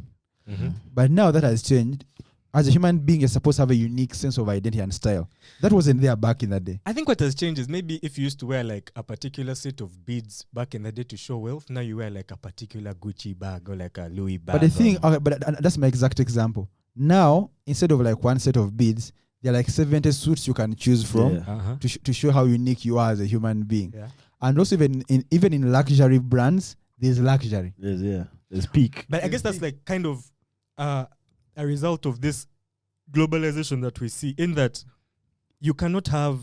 But now that has changed. As a human being, you're supposed to have a unique sense of identity and style. That wasn't there back in that day. I think what has changed is maybe if you used to wear like a particular set of beads back in the day to show wealth, now you wear like a particular Gucci bag or like a Louis bag. But the thing, that's my exact example. Now, instead of like one set of beads, there are like 70 suits you can choose from Yeah. to show how unique you are as a human being. Yeah. And also, even in luxury brands, there's luxury. There's peak. But I guess that's like kind of a result of this globalization that we see, in that you cannot have,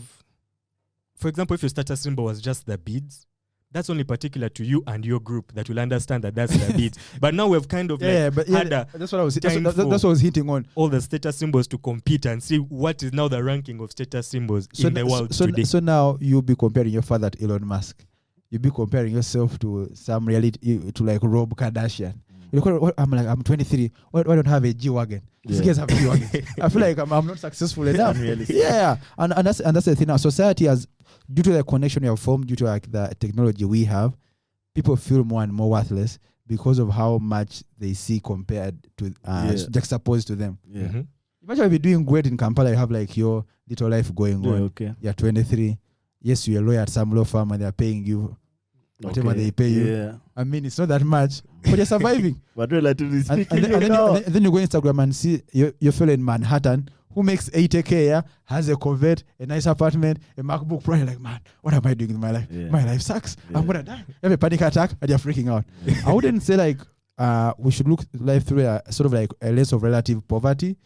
for example, if your status symbol was just the beads, that's only particular to you and your group that will understand that that's the beads. But now we've kind of had that's what I was. time That's what I was hinting on. all the status symbols to compete and see what is now the ranking of status symbols in the world today. So now you'll be comparing your father to Elon Musk. You'll be comparing yourself to some reality, to like Rob Kardashian. I'm 23. Why don't I have a G-Wagon? These guys have G-Wagons. I feel like I'm not successful enough. Yeah. And that's the thing now. Society has, due to the connection we have formed, due to like the technology we have, people feel more and more worthless because of how much they see compared to, juxtaposed to them. Yeah. Mhm. Imagine if you're doing great in Kampala, you have like your little life going on. Okay. You're 23. Yes, you're a lawyer at some law firm and they're paying you whatever they pay you. Yeah. I mean, it's not that much, but you're surviving. But relatively and, speaking, and then you go Instagram and see your fellow in Manhattan who makes 80K, yeah, has a Corvette, a nice apartment, a MacBook Pro. You're like, man, what am I doing with my life? Yeah. My life sucks. Yeah. I'm gonna die. You have a panic attack and you're freaking out. I wouldn't say like we should look life through a sort of like a lens of relative poverty,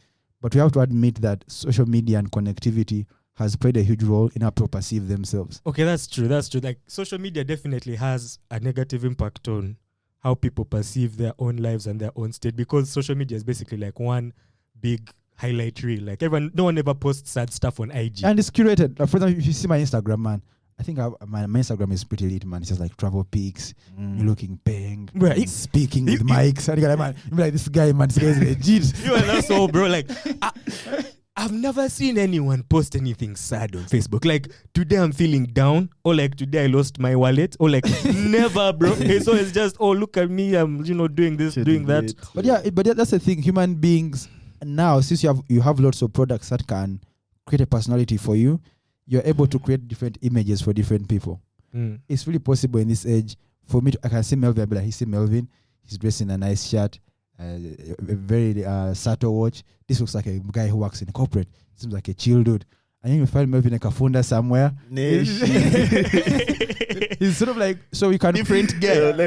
but we have to admit that social media and connectivity has played a huge role in how people perceive themselves. Okay, that's true. That's true. Like social media definitely has a negative impact on how people perceive their own lives and their own state, because social media is basically like one big highlight reel. Like no one ever posts sad stuff on IG. And it's curated. Like, for example, if you see my Instagram, man, I think my Instagram is pretty lit, man. It's just like travel pics, you looking paying, Right. speaking with mics. And you're like, man, you're like, this guy, man, this guy is legit. You and us all, bro. Like, I've never seen anyone post anything sad on Facebook. Like, today I'm feeling down, or like today I lost my wallet, or like never, bro. So it's just, oh, look at me, I'm doing this, doing that. But yeah, that's the thing. Human beings now, since you have lots of products that can create a personality for you, you're able to create different images for different people. It's really possible in this age for me. I can see Melvin, but like, he's Melvin. He's dressed in a nice shirt, a very subtle watch. This looks like a guy who works in a corporate. Seems like a chill dude. And then you find Melvin in a Kafunda somewhere. He's sort of like, so you can Different guy. No, I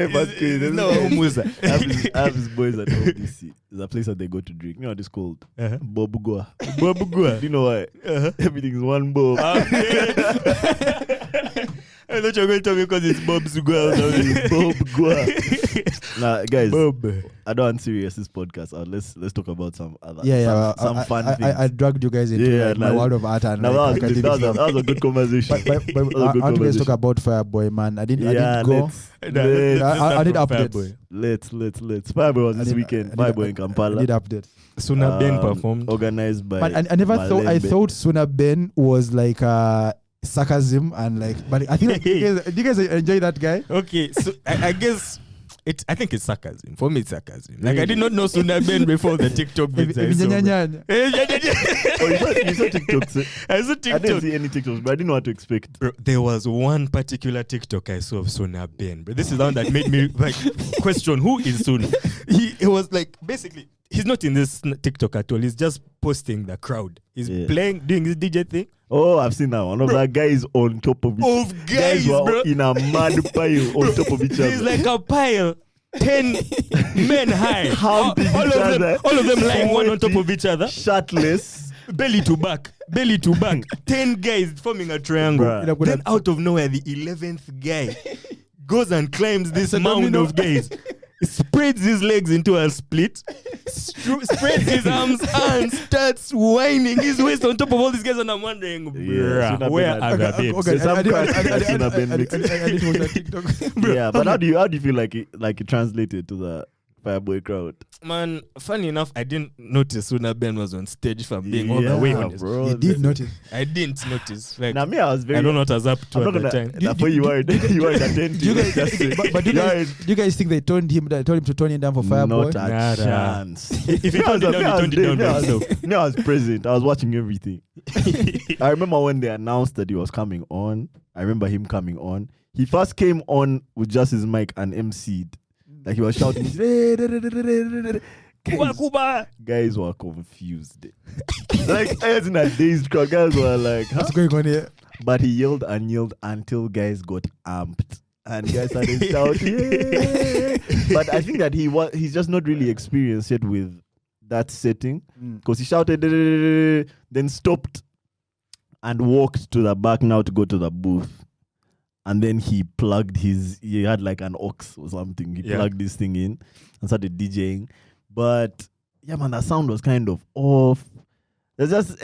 have his boys at ODC. There's a place that they go to drink. You know what it's called? Bobugua. Bobugua. Do you know why? Everything's one bob. I thought you were going to tell me because it's Bob's Gua. Bobugua. Nah, guys, Bob. I don't want serious this podcast. Let's talk about some other some fun things. I dragged you guys into my world of art and That was a good conversation. But I want to talk about Fireboy, man. I didn't go. I need updates. Let's. Fireboy was this weekend. Fireboy in Kampala. I need updates. Suna Ben performed. Organized by. But I never thought. I thought Suna Ben was like sarcasm and like. But I think like, do you guys enjoy that guy? Okay, so I guess I think it's sarcasm. For me, it's sarcasm. Like, I did not know Suna Ben before the TikTok videos. Oh, you saw TikToks? I saw I TikTok. didn't see any TikToks, but I didn't know what to expect. Bro, there was one particular TikTok I saw of Suna Ben. But this is the one that made me like question who is Suna. He was like, basically, he's not in this TikTok at all. He's just posting the crowd. He's playing, doing his DJ thing. Oh, I've seen that one. Of that guy is on top of each Of guys, were bro. in a mad pile on top of each other. He's like a pile. 10 men high. All of them lying one on top of each other. Shirtless. Belly to back. 10 guys forming a triangle. Bruh. Then out of nowhere, the 11th guy goes and climbs this mound of guys. Spreads his legs into a split, spreads his arms and starts whining his waist on top of all these guys, and I'm wondering, bruh, where are the babes? Yeah, but how do you feel like it translated to the Fireboy crowd? Man, funny enough, I didn't notice Suna Ben was on stage, if I'm being all the way honest. Bro, You did notice. I didn't notice. Like, Now me, I was very. I don't know what I was up to I'm at not the gonna. time. That's why you weren't attentive. Do you guys, but do you guys think they told him to tone him down for Fireboy? Not a Nada. chance. If he turned it down, he turned it down by himself. No, I was present. I was watching everything. I remember when they announced that he was coming on. I remember him coming on. He first came on with just his mic and MC'd. Like he was shouting. Guys were confused. Like as in a dazed crowd. Guys were like, huh? What's going on here? But he yelled and yelled until guys got amped. And guys started shouting. "Yay!" But I think that he's just not really experienced yet with that setting. Because he shouted, then stopped and walked to the back now to go to the booth. And then he had like an aux or something. He plugged this thing in and started DJing. But yeah, man, that sound was kind of off. There's just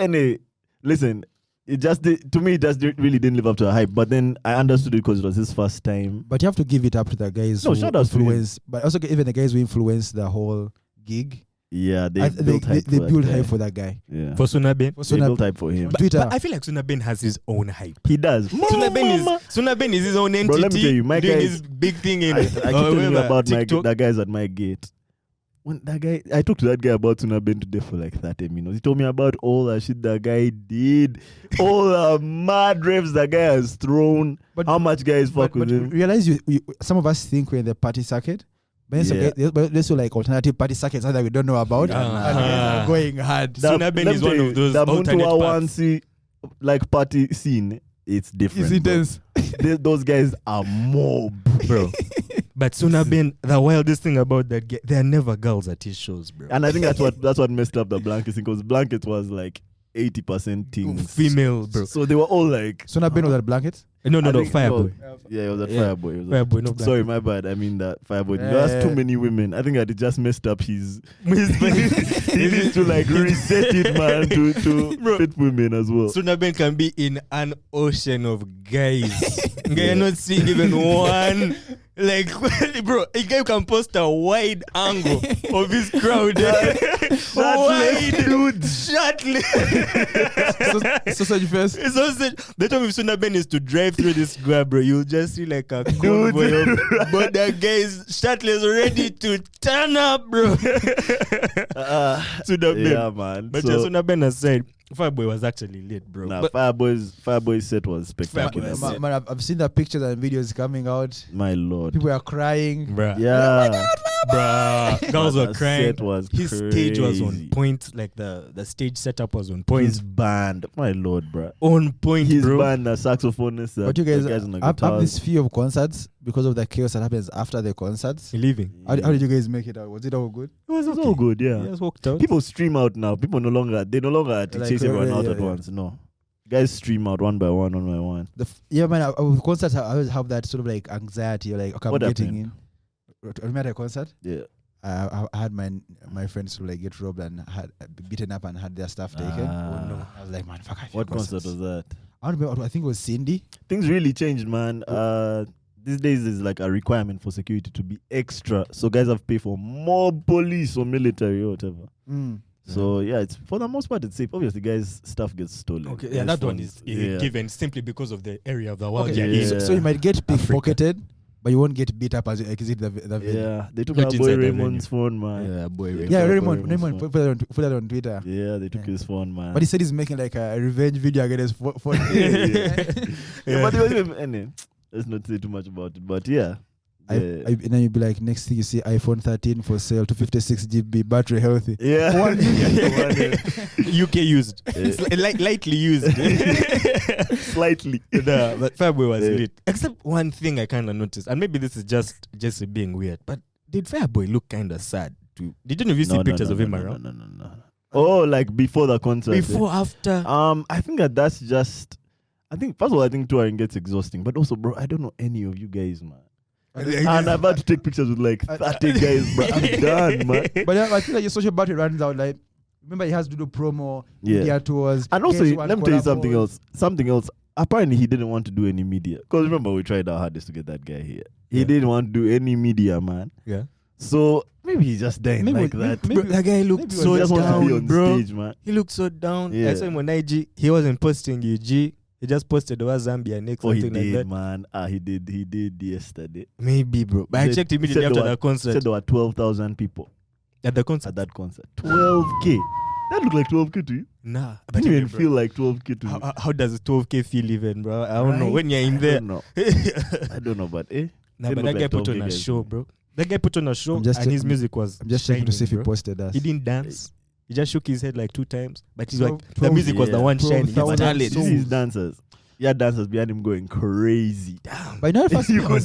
listen, it just to me, it just really didn't live up to the hype. But then I understood it because it was his first time. But you have to give it up to the guys who shout out to him. influence, but also even the guys who influenced the whole gig. Yeah, they built hype for that guy. Yeah. For Suna Ben. They built hype for him. Twitter. But I feel like Suna Ben has his own hype. He does. Suna Ben is his own entity. Bro, let me tell you, my doing guys, his big thing in I keep telling you about TikTok. the guys at my gate. When that guy, I talked to that guy about Suna Ben today for like 30 minutes. He told me about all the shit that guy did, all the mad raves that guy has thrown, But- how much guys fuck with him. Realize some of us think we're in the party circuit. But there's also like alternative party circuits that we don't know about. And guys are going hard. Suna Ben is one of those the alternate Muntu paths. Awansi, like party scene, it's different. It's bro. intense. Those guys are mob, bro. But Suna Ben, the wildest thing about that guy, there are never girls at his shows, bro. And I think that's what messed up the Blankets thing, because Blankets was like 80% things. Female, bro. So they were all like, Suna Ben was that blanket? No, I think- Fireboy. Yeah, it was a Yeah. Fireboy. Fireboy, no black. Sorry, my bad. I mean that Fireboy. There's too many women. I think that it just messed up his. He needs to like reset it, man, to Bro. fit women as well. Suna Ben can be in an ocean of guys. You're not seeing even one. Like, bro, a guy can post a wide angle of his crowd. Wide, shirtless. Sausage face. It's also the time if Suna Ben is to drive through this grab, bro, you'll just see like a convoy of but the guys shirtless ready to turn up, bro. Suna Ben. Yeah, man. But So, Suna Ben aside, Fireboy was actually late, bro. nah, But Fireboy's set was spectacular. Fireboy- Man, I've seen the pictures and videos coming out. My lord. People are crying. bruh, Yeah. bruh, girls were The crying. set was His stage was on crazy. point. Like the stage setup was on point. His band, my lord, bro. On point, His bro. band, the saxophonist, But you guys the guys on the have guitars. this fear of concerts because of the chaos that happens after the concerts. Leaving. How did you guys make it out? Was it all good? It was It's okay. all good, He yeah. just walked out. People stream out now. They no longer Like, chase everyone out yeah, at yeah. once. No. Guys stream out one by one. Yeah, man. With concerts, I always have that sort of like anxiety, like okay, I'm What getting happened? in. Remember a concert? Yeah. I had my friends to like get robbed and had beaten up and had their stuff taken. Ah. Oh no! I was like, man, fuck. I fear What concert concerts. was that? I don't remember. I think it was Cindy. Things really changed, man. These days is like a requirement for security to be extra. So guys have to pay for more police or military or whatever. So yeah, it's for the most part it's safe. Obviously, guys, stuff gets stolen. Okay, Guys' yeah, that one phones- is yeah. given simply because of the area of the world Okay, you're yeah. in. So you might get pickpocketed, but you won't get beat up as you exit the venue. Yeah, they took Not our inside boy the Raymond's phone, man. Yeah, boy. Yeah. Yeah, Took Raymond Raymond's phone. put that on Twitter. Yeah, they took Yeah. his phone, man. But he said he's making like a revenge video against his phone. Yeah, but it was even, let's not say too much about it. But yeah. And then you'd be like, next thing you see iPhone 13 for sale, 256 GB, battery healthy. Yeah. 1 million. UK used. It's lightly used. Slightly. But Fireboy was Yeah. lit. Except one thing I kind of noticed, and maybe this is just being weird, but did Fireboy look kind of sad too? Didn't you see pictures of him around? No. Oh, like before the concert. Before, after. I think that's just. I think first of all, I think touring gets exhausting, but also, bro, I don't know any of you guys, man. And I've had to take pictures with like 30 guys, bro. I'm done, man. But I feel like your social battery runs out. Like, remember, he has to do promo, media tours. And also, let me tell you something else. Apparently, he didn't want to do any media. Because remember, we tried our hardest to get that guy here. He didn't want to do any media, man. Yeah. So maybe he's just dying that. Bro, that guy looked so just down, want to be on bro. stage, man. He looked so down. Yeah. I saw him on IG. He wasn't posting UG. He just posted over Zambia next, something like that. Man. He did yesterday. Maybe, bro. But I checked immediately after the concert. Said there were 12,000 people At the concert? at that concert. 12K. That looked like 12K to you? Nah. I didn't even feel like 12K to me. How does 12K feel even, bro? I don't know. When you're in there. I don't know, but Nah, but that guy put on a show, bro. That guy put on a show and his music was I'm just checking to see if he bro. posted us. He didn't dance. He just shook his head like 2 times. But he's So, like, the music was the one shining. His 12,000 talent. This is dancers. Yeah, dancers behind him going crazy. Damn. But you know, first, You could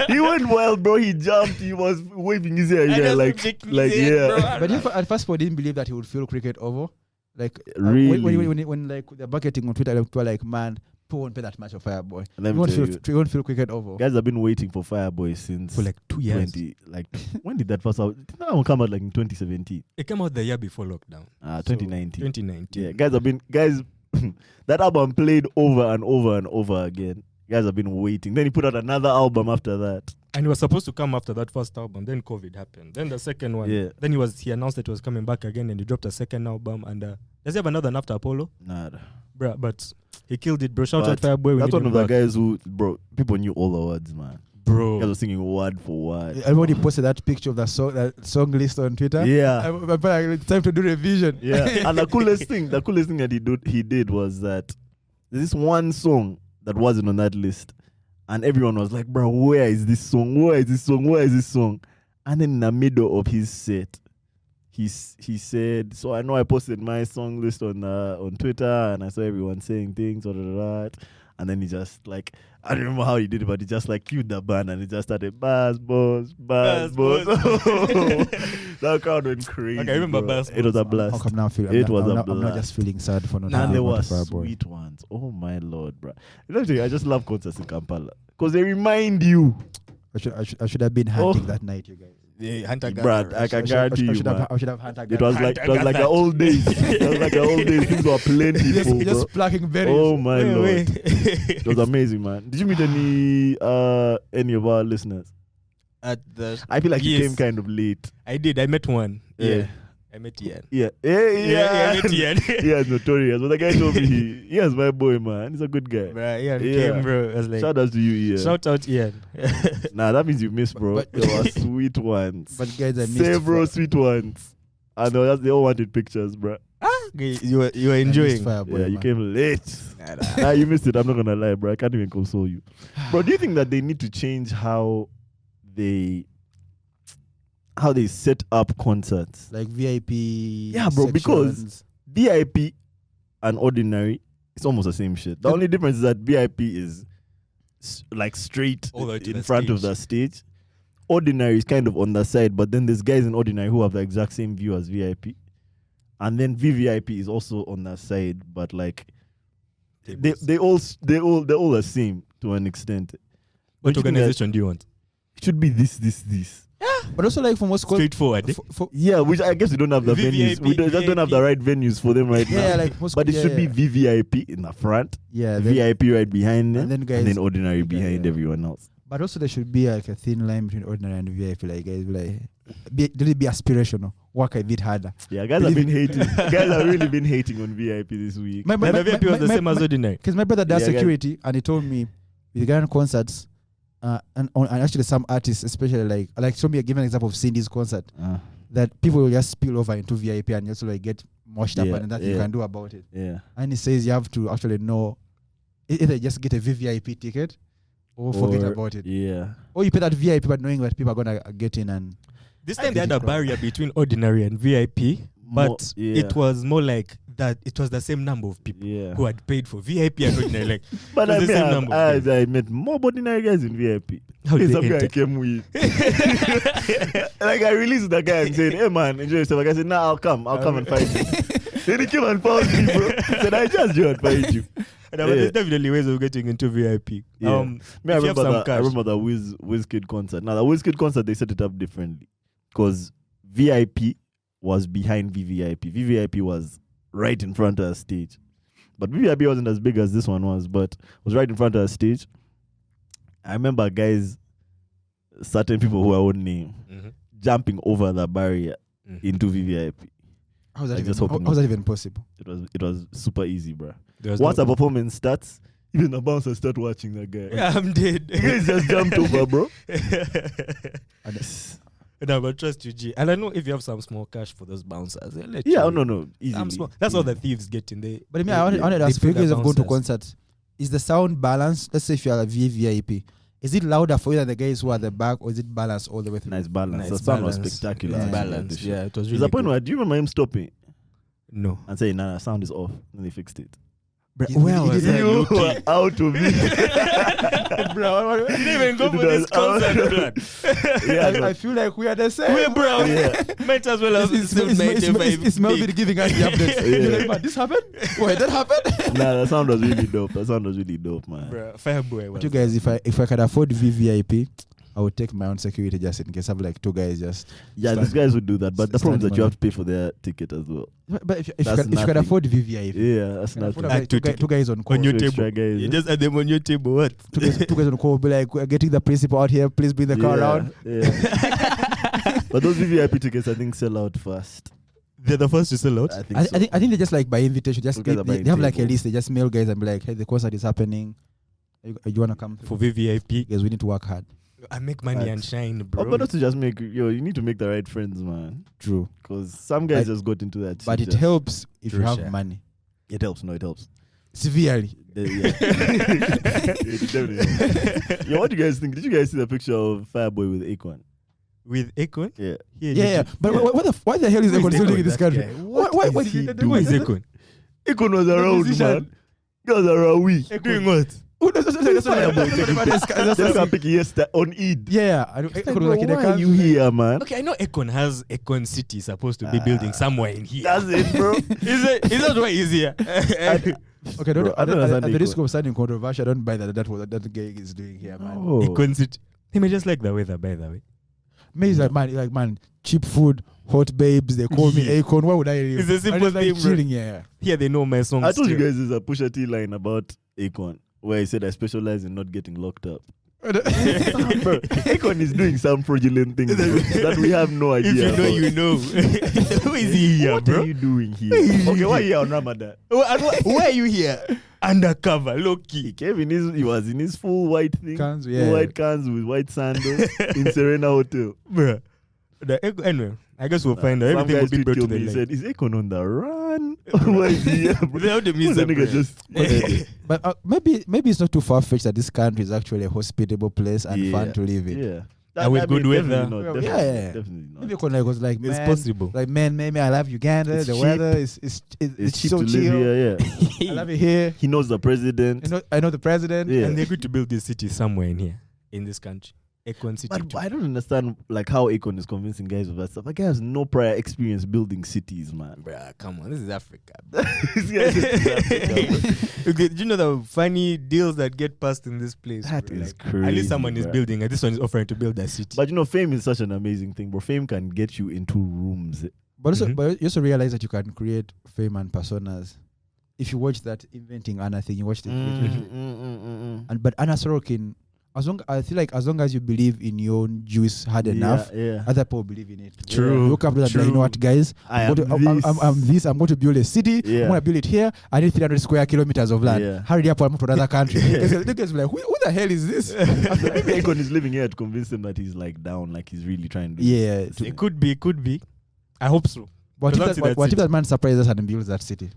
He went wild, bro. He jumped. He was waving his hair. Yeah, like yeah. but if at first, I didn't believe that he would feel cricket over. Like Really? when like they're marketing on Twitter, people are like, man, people won't pay that much for Fireboy. Let You me tell you, won't feel cricket over. guys have been waiting for Fireboy since For like 2 years. 20. Like when did that first out? Did that one come out like in 2017? It came out the year before lockdown. 2019. 2019. Yeah, guys. That album played over and over and over again. Guys have been waiting. Then he put out another album after that. And he was supposed to come after that first album. Then COVID happened. Then the second one. Yeah. Then he announced that he was coming back again, and he dropped a second album. And does he have another one after Apollo? Nada. Bruh, but he killed it, bro. Shout out But Fireboy. That's one of the guys who, bro, people knew all the words, man. Bro. Guys were singing word for word. Everybody posted that picture of that song list on Twitter. Yeah. But it's time to do revision. Yeah. And the coolest thing that he did was that there's this one song that wasn't on that list. And everyone was like, bro, where is this song? Where is this song? Where is this song? And then in the middle of his set, he said, so I know I posted my song list on Twitter and I saw everyone saying things, and then he just like, I don't remember how he did it, but he just like cued the band and he just started bass, boss. That crowd went crazy. Okay, I remember bro. bass, It was a How blast. come now I'm not just feeling sad for not Nah, having there one were for Fireboy. sweet ones. Oh my lord, bro. I just love concerts in Kampala because they remind you. I should have been hunting that night, you guys. Yeah, Hunter Brad, I can guarantee you, man. I should have hunted. It was like the old days. It was like the old days. Things were plentiful, bro. just plucking berries. Oh my lord, Wait. it was amazing, man. Did you meet any of our listeners? At the I feel like you Yes. came kind of late. I did. I met one. Yeah. I met Ian. Yeah. I met Ian. Yeah, notorious. But the guy told me he is my boy, man. He's a good guy. Bruh, Ian Yeah. came, bro. I was like, Shout out to you, Ian. shout out Ian. Nah, that means you missed, bro. But- There were sweet ones. But guys, I missed Several sweet ones. And they all wanted pictures, bro. Okay, you were enjoying. Fireboy, Yeah, you man. came late. Nah, you missed it. I'm not gonna lie, bro. I can't even console you. Bro, do you think that they need to change how they set up concerts? Like VIP. Yeah, bro, because sections. VIP and ordinary, it's almost the same shit. The only difference is that VIP is like straight All the way to in the front of stage. the stage. Ordinary is kind of on the side, but then there's guys in ordinary who have the exact same view as VIP. And then VVIP is also on the side, but like they're all the same to an extent. What Don't you think that organization do you want? it should be this? But also like for most Straightforward. Eh? Yeah, which I guess we don't have the VVIP, venues. We just don't have the right venues for them right now. yeah, like most But it should be VVIP in the front, then- VIP right behind them, and then and guys then ordinary yeah, behind yeah. everyone else. But also there should be like a thin line between ordinary and VIP. Like guys, let it be aspirational. Work a bit harder. Yeah, guys have been hating. Guys have really been hating on VIP this week. My- And the VIP was the same as my- ordinary. Because my brother does Yeah, guys. security, and he told me with Ghana concerts, and actually some artists, especially like show me a given example of Cindy's concert, that people will just spill over into VIP and also like get moshed up, Yeah, and nothing you yeah. can do about it. Yeah. And he says you have to actually know either just get a VVIP ticket or forget about it, Yeah. or you pay that VIP but knowing that people are gonna get in and This time they had a barrier between ordinary and VIP, but Yeah. it was more like that it was the same number of people Yeah. who had paid for VIP and ordinary. Like, But it I was the mean, same number of I met more ordinary guys in VIP. How Hey, did some they guy enter? came with. Like I released the guy and said, "Hey man, enjoy yourself." Like I said, "Nah, I'll come and fight you." Then he came and found me, bro. He said, "I just joined fight you." There's definitely ways of getting into VIP. Yeah. Me, I remember the Wizkid concert. Now the Wizkid concert, they set it up differently because VIP was behind VVIP. VVIP was right in front of the stage, but VVIP wasn't as big as this one was, but was right in front of the stage. I remember guys, certain people who I won't name, jumping over the barrier into VVIP. How's that, Like how's that even possible? It was super easy, bro. Once Once the performance starts, even the bouncers start watching that guy. Yeah, I'm dead. You guys just jumped over, bro. No, but trust you, G. And I know if you have some small cash for those bouncers, they'll let Yeah, you. no, easily. That's all the thieves get in there. But I mean, I wanted to ask, they you put guys the have gone to bouncers. concerts. Is the sound balanced? Let's say if you are a VVIP, is it louder for you than the guys who are at the back, or is it balanced all the way through? Nice balance. Nice The sound was balance. spectacular. It's Yeah. balanced. Yeah, it was really There's a point good. where, do you remember him stopping No. and saying, "Nah, sound is off," and they fixed it. Where was I You looking? were out of it. Bro, you didn't even go It for was this concert, blood. Yeah, I feel like we are the same. Wait, bro. Yeah. Might as well have It's still 95 It's Melvin giving us the updates. Yeah. You're like, man, this happened? Wait, that happened? Nah, the sound was really dope. Man. Bro, Fireboy was. But you guys, if I could afford VVIP, I would take my own security just in case I have like two guys just. Yeah, Stand- these guys would do that, but the problem is that standing you on have to pay for their ticket as well. But if you That's could nothing. afford VVIP, Yeah, that's you can afford not like two guys on call. On your Two extra table. guys, You eh? just add them on your table. What? Two guys on call, be like, we're getting the principal out here. Please bring the car around. Yeah. But those VVIP tickets, I think, sell out fast. They're the first to sell out. I think I so. think they just like by invitation. Just Because they by have like a table. list. They just mail guys and be like, hey, the concert is happening. You wanna come? For VVIP. Guys, we need to work hard. I make money and Facts. shine, bro. But not to just make you need to make the right friends, man. True. Because some guys But- just got into that. But shit it just- helps if you True have share. money. It helps. No, it helps. Severely. Yeah. It definitely helps. Yo, what do you guys think? Did you guys see the picture of Fireboy with Akon? With Akon? Yeah. Yeah. But why the hell is Who is Akon still Akon, doing in this that country? guy? What is he he doing? Who is Akon? Akon was around, musician. man. He was around. We. Doing what? Just a pick yesterday on Eid. Yeah. I Like, Akon bro, was like in the why are country. you here, man? Okay, I know Akon has Akon City supposed to be building somewhere in here. That's it, bro. Is that why he's here? Okay, Bro, I don't understand at the Akon. risk of sounding controversial, I don't buy that that guy is doing here, man. Oh. Akon City. He may just like the weather, by the way. Maybe he's like man, cheap food, hot babes. They call me Yeah. Akon. Why would I? It's a I simple just like thing, bro. chilling here. Here they know my songs. I told you too. guys there's a Pusha T line about Akon where he said I specialize in not getting locked up. Bro, Akon is doing some fraudulent things bro, that we have no If idea. you know, about. you know. Who is he here, What bro? are you doing here? Okay, why are you here on Ramadan? Why are you here? Undercover, low He key. came in he was in his full white thing, Cans, full yeah. white cans with white sandals in Serena Hotel. Bro. Anyway, I guess we'll find out. Some Everything will guys be tweet brought to killed the me. He light. said, "Is Akon on the run? Why is he here?" bro? Without the Who's the music, nigga just? But maybe it's not too far fetched that this country is actually a hospitable place and fun to live in. Yeah. And with good weather. Definitely not. Yeah. Definitely not. Maybe Akon was like, It's man, possible. like man, maybe I love Uganda. It's the cheap. weather is It's cheap so to chill. live here. Yeah. I love it here. He knows the president. I know the president. Yeah. And they're going to build this city somewhere in here, in this country. Akon City. But too. I don't understand like how Akon is convincing guys of that stuff. That guy has no prior experience building cities, man. Bruh, come on, this is Africa. This guy is Africa, bro. Okay, do you know the funny deals that get passed in this place? That bro? is Like, crazy. At least someone is bro. building, and this one is offering to build a city. But you know, fame is such an amazing thing, bro. Fame can get you into rooms. But Mhm. you also realize that you can create fame and personas. If you watch that Inventing Anna thing, you watched it. But Anna Sorokin, I feel like as long as you believe in your own juice hard enough, Yeah. other people believe in it. True, Look up to that. true. You know what, guys? I'm I'm this. I'm going to build a city. Yeah. I'm going to build it here. I need 300 square kilometers of land. Yeah. Hurry up, I'm to another country. Yeah. The guys be like, who the hell is this? Maybe Akon is living here to convince him that he's like down, like he's really trying to. Yeah. It could be. I hope so. What Because if that's it. that man surprises us and builds that city?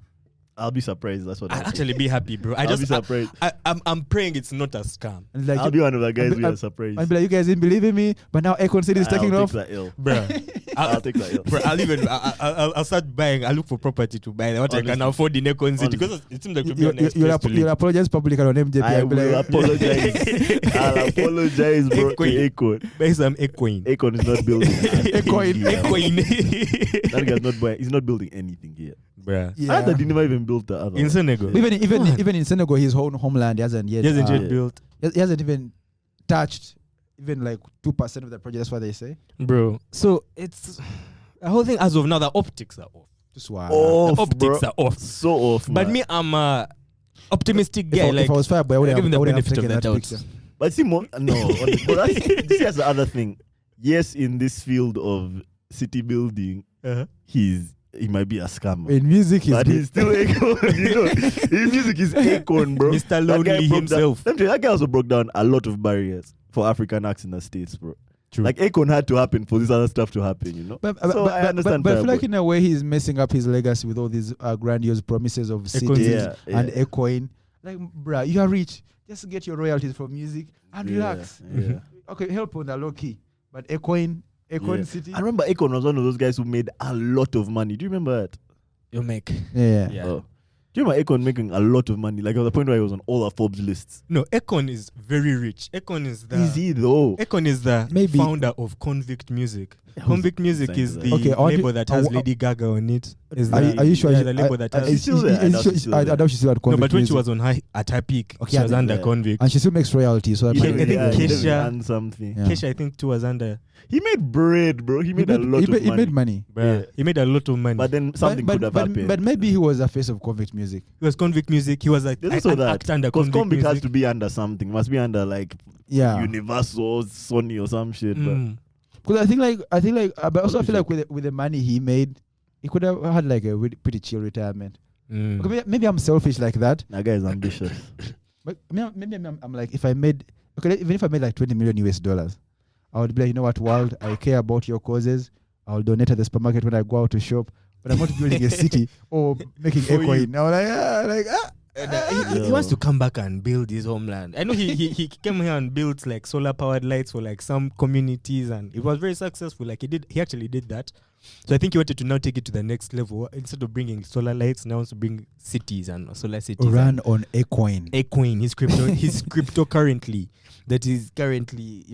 I'll be surprised. That's what I'll I'll actually be happy, bro. I'll be surprised. I'm praying it's not a scam. And like, I'll be one of the guys I'll be- who are surprised. I'll be like, you guys didn't believe in me, but now Akon City is taking I'll off. take that L. Bruh. I'll take that. Bro, I'll start buying. I'll look for property to buy. What I can afford in Econ City because it seems like you'll apologize publicly on MJP. I will apologize. I'll apologize, bro. Econ. Buy some Ecoin. Econ is not building. Ecoin. That guy's not buying. He's not building anything here. Bruh. Yeah. They didn't even build the other In one. Senegal. Even in Senegal, his own homeland, he hasn't yet built. He hasn't even touched even like 2% of the project. That's what they say. Bro. So it's the whole thing as of now, the optics are off. Just wow. Off, The optics bro. are off. So off, But man. me, I'm a optimistic guy. If I was Fireboy, I would give him the have benefit of taken the that doubt. picture. But see, but that's the other thing. Yes, in this field of city building, he might be a scammer. In music, But he's still Akon, you know. In music, he's Akon, bro. Mr. That Lonely guy broke himself. Down, that guy also broke down a lot of barriers for African acts in the States, bro. True. Like Akon had to happen for this other stuff to happen, you know. But I understand. But I feel like in a way he's messing up his legacy with all these grandiose promises of cities and Ecoin. Like, bruh, you are rich. Just get your royalties from music and relax. Yeah. Okay, help on the low key. But Ecoin City. I remember Akon was one of those guys who made a lot of money. Do you remember that? You make. Yeah. Oh. Do you remember Akon making a lot of money? Like, at the point where he was on all the Forbes lists. No, Econ is very rich. Econ is the Is he though? Econ is the Maybe. founder of Convict Music. Convict Music is the Okay, label that has Lady Gaga on it. Is Are you sure? Yeah, the label that has. She's still there. I doubt she's still at No, Convict but when she Music. was on at her peak, Okay, she was yeah. under Yeah. Convict. And she still makes royalties. So I think He Kesha- and something. Yeah. Kesha, I think, too, was under. He made bread, bro. He made a lot of money. He made money. Bruh, Yeah. he made a lot of money. But then something could have happened. But maybe he was a face of Convict Music. He was Convict Music. He was like There's also an that. actor under Because Convict Convict Music. has to be under something. Must be under like Yeah. Universal, Sony or some shit. But Because I think like, but also I feel like with the money he made, he could have had like a really pretty chill retirement. Okay, maybe I'm selfish like that. that guy is ambitious. But maybe I'm like, if I made, okay, even if I made like $20 million US, I would be like, you know what, world, I care about your causes. I'll donate at the supermarket when I go out to shop. But I'm not building a city or making Ecoin. Now He wants to come back and build his homeland. I know he came here and built like solar powered lights for like some communities, and it was very successful. Like he actually did that. So I think he wanted to now take it to the next level. Instead of bringing solar lights, now wants to bring cities and solar cities. run on Ecoin. Ecoin, his crypto currently that is currently,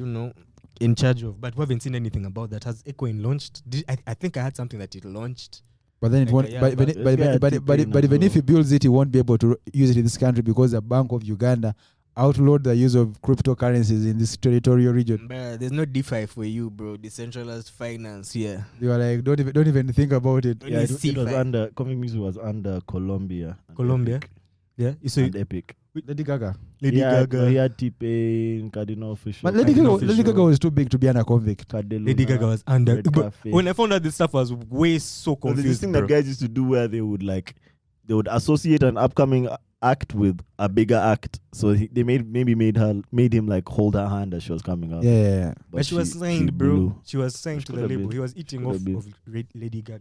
in charge of. But we haven't seen anything about that. Has Ecoin launched? I think I had something that it launched. But then it won't. Yeah, But even if he builds it, he won't be able to use it in this country because the Bank of Uganda outlawed the use of cryptocurrencies in this territorial region. But there's no DeFi for you, bro. Decentralized finance, yeah. They were like, don't even think about it. When Yeah, you it see was fi- under Comic Music was under Colombia. and Colombia? Epic. Yeah, so And Epic. Lady Gaga. Lady Gaga. He had T-Pain, Cardinal Official. But Lady Gaga was too big to be under convict. Lady Gaga was under. Red But Cafe. when I found out this stuff, I was way so There's this confused. thing Bro. that guys used to do where they would associate an upcoming act with a bigger act. So they made him like hold her hand as she was coming out. Yeah. But she was signed, bro. blew. She was signed to the could have label. been. He was eating Could off have been. of Lady Gaga.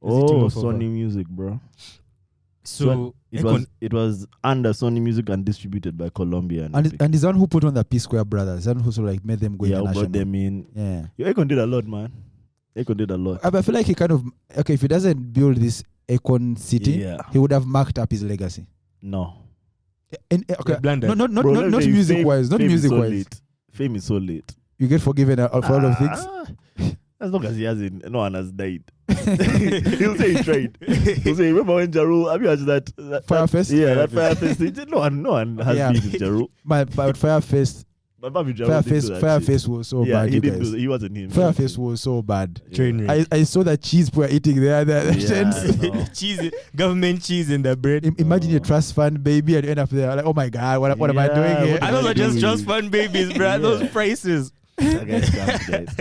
He was eating Oh, off of her. Sony Music, bro. So It was under Sony Music and distributed by Columbia. And Epic. he's the one who put on the P Square Brothers. The one who sort of like made them go yeah, international. but them in. Yeah. Yo, Akon did a lot, man. Akon did a lot. I feel like he kind of, okay, if he doesn't build this Econ city, Yeah. he would have marked up his legacy. No. And, okay, They blundered. not Bro, let me tell you, music wise, not fame is music so wise. late. Fame is so late. You get forgiven for a lot of things. As long as he hasn't, no one has died. He'll say he tried. He'll say, remember when Jarul, have you watched that Firefest? Yeah, that Firefest. No one has Yeah. beef with Jarul. But Firefest But Bobby Jarul didn't do that shit. Firefest was so Yeah, bad, he you didn't guys. do that. He wasn't him. Firefest was so bad. Train wreck. I saw the cheese we were eating there. The Yeah, tents. I know. cheese, government cheese in the bread. Imagine a trust fund baby and you end up there like, oh my god, what am I Yeah, doing here? what I am those I are just doing? trust fund babies, bro. Yeah. Those prices. That guy's scammed, guys.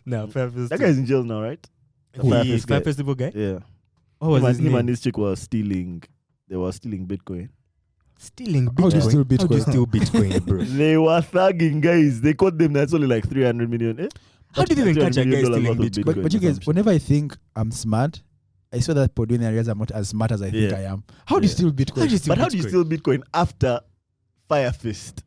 No, Firefest. That guy's in jail now, right? The the Firefest guy. Fire Festival guy. Yeah. What was his Him name? and this chick were stealing. They were stealing Bitcoin. Stealing How do you Bitcoin. steal How do you Bitcoin? steal Bitcoin, bro? They were thugging, guys. They caught them. That's only like 300 million. Eh? How did you even catch a guy $300 stealing worth of Bitcoin? But you or guys, some shit. whenever I think I'm smart, I saw that Podwin areas I'm not as smart as I think Yeah. I am. How do you Yeah. steal Bitcoin? How do you steal But how do you Bitcoin? steal Bitcoin after Firefest?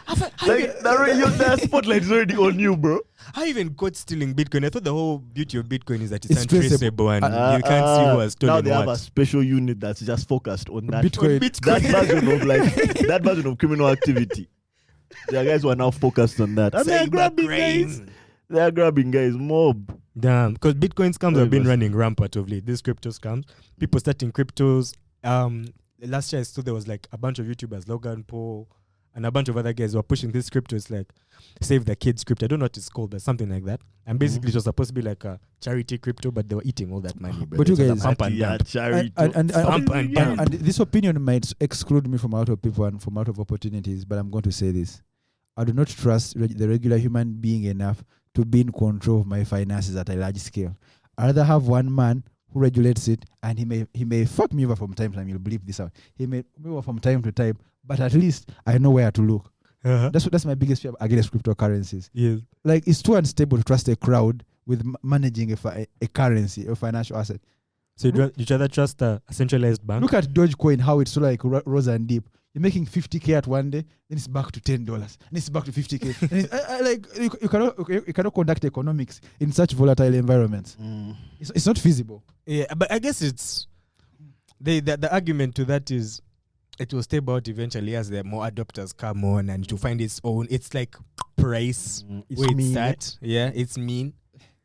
How Like that spotlight is already on you, bro. I even caught stealing Bitcoin. I thought the whole beauty of Bitcoin is that it's traceable. untraceable and you can't see who has stolen Now they have a what. special unit that's just focused on that. Bitcoin. That version of that version of criminal activity. There are guys who are now focused on that. And they're grabbing guys. They're grabbing guys, mob. Damn, because Bitcoin scams have been Very running rampant of late. These crypto scams. People starting cryptos. Last year I saw there was like a bunch of YouTubers, Logan Paul, and a bunch of other guys who are pushing this crypto. It's like Save the Kids crypto. I don't know what it's called, but something like that. And basically it was supposed to be like a charity crypto, but they were eating all that money. But you guys, pump and dump. charity. And dump. this opinion might exclude me from out of people and from out of opportunities, but I'm going to say this. I do not trust the regular human being enough to be in control of my finances at a large scale. I rather have one man who regulates it, and he may fuck me over from time to time. You'll believe this out. He may fuck me over from time to time, but at least I know where to look. Uh-huh. That's my biggest fear against cryptocurrencies. Yes. Like, it's too unstable to trust a crowd with managing a currency, a financial asset. So you'd rather trust a centralized bank? Look at Dogecoin, how it's so like rose and deep. You're making 50K at one day, then it's back to $10, and it's back to 50K. And it's, you cannot conduct economics in such volatile environments. It's not feasible. Yeah, but I guess it's the argument to that is it will stable out eventually as the more adopters come on and to find its own. It's like price It's where mean, it's at. Yeah, it's mean.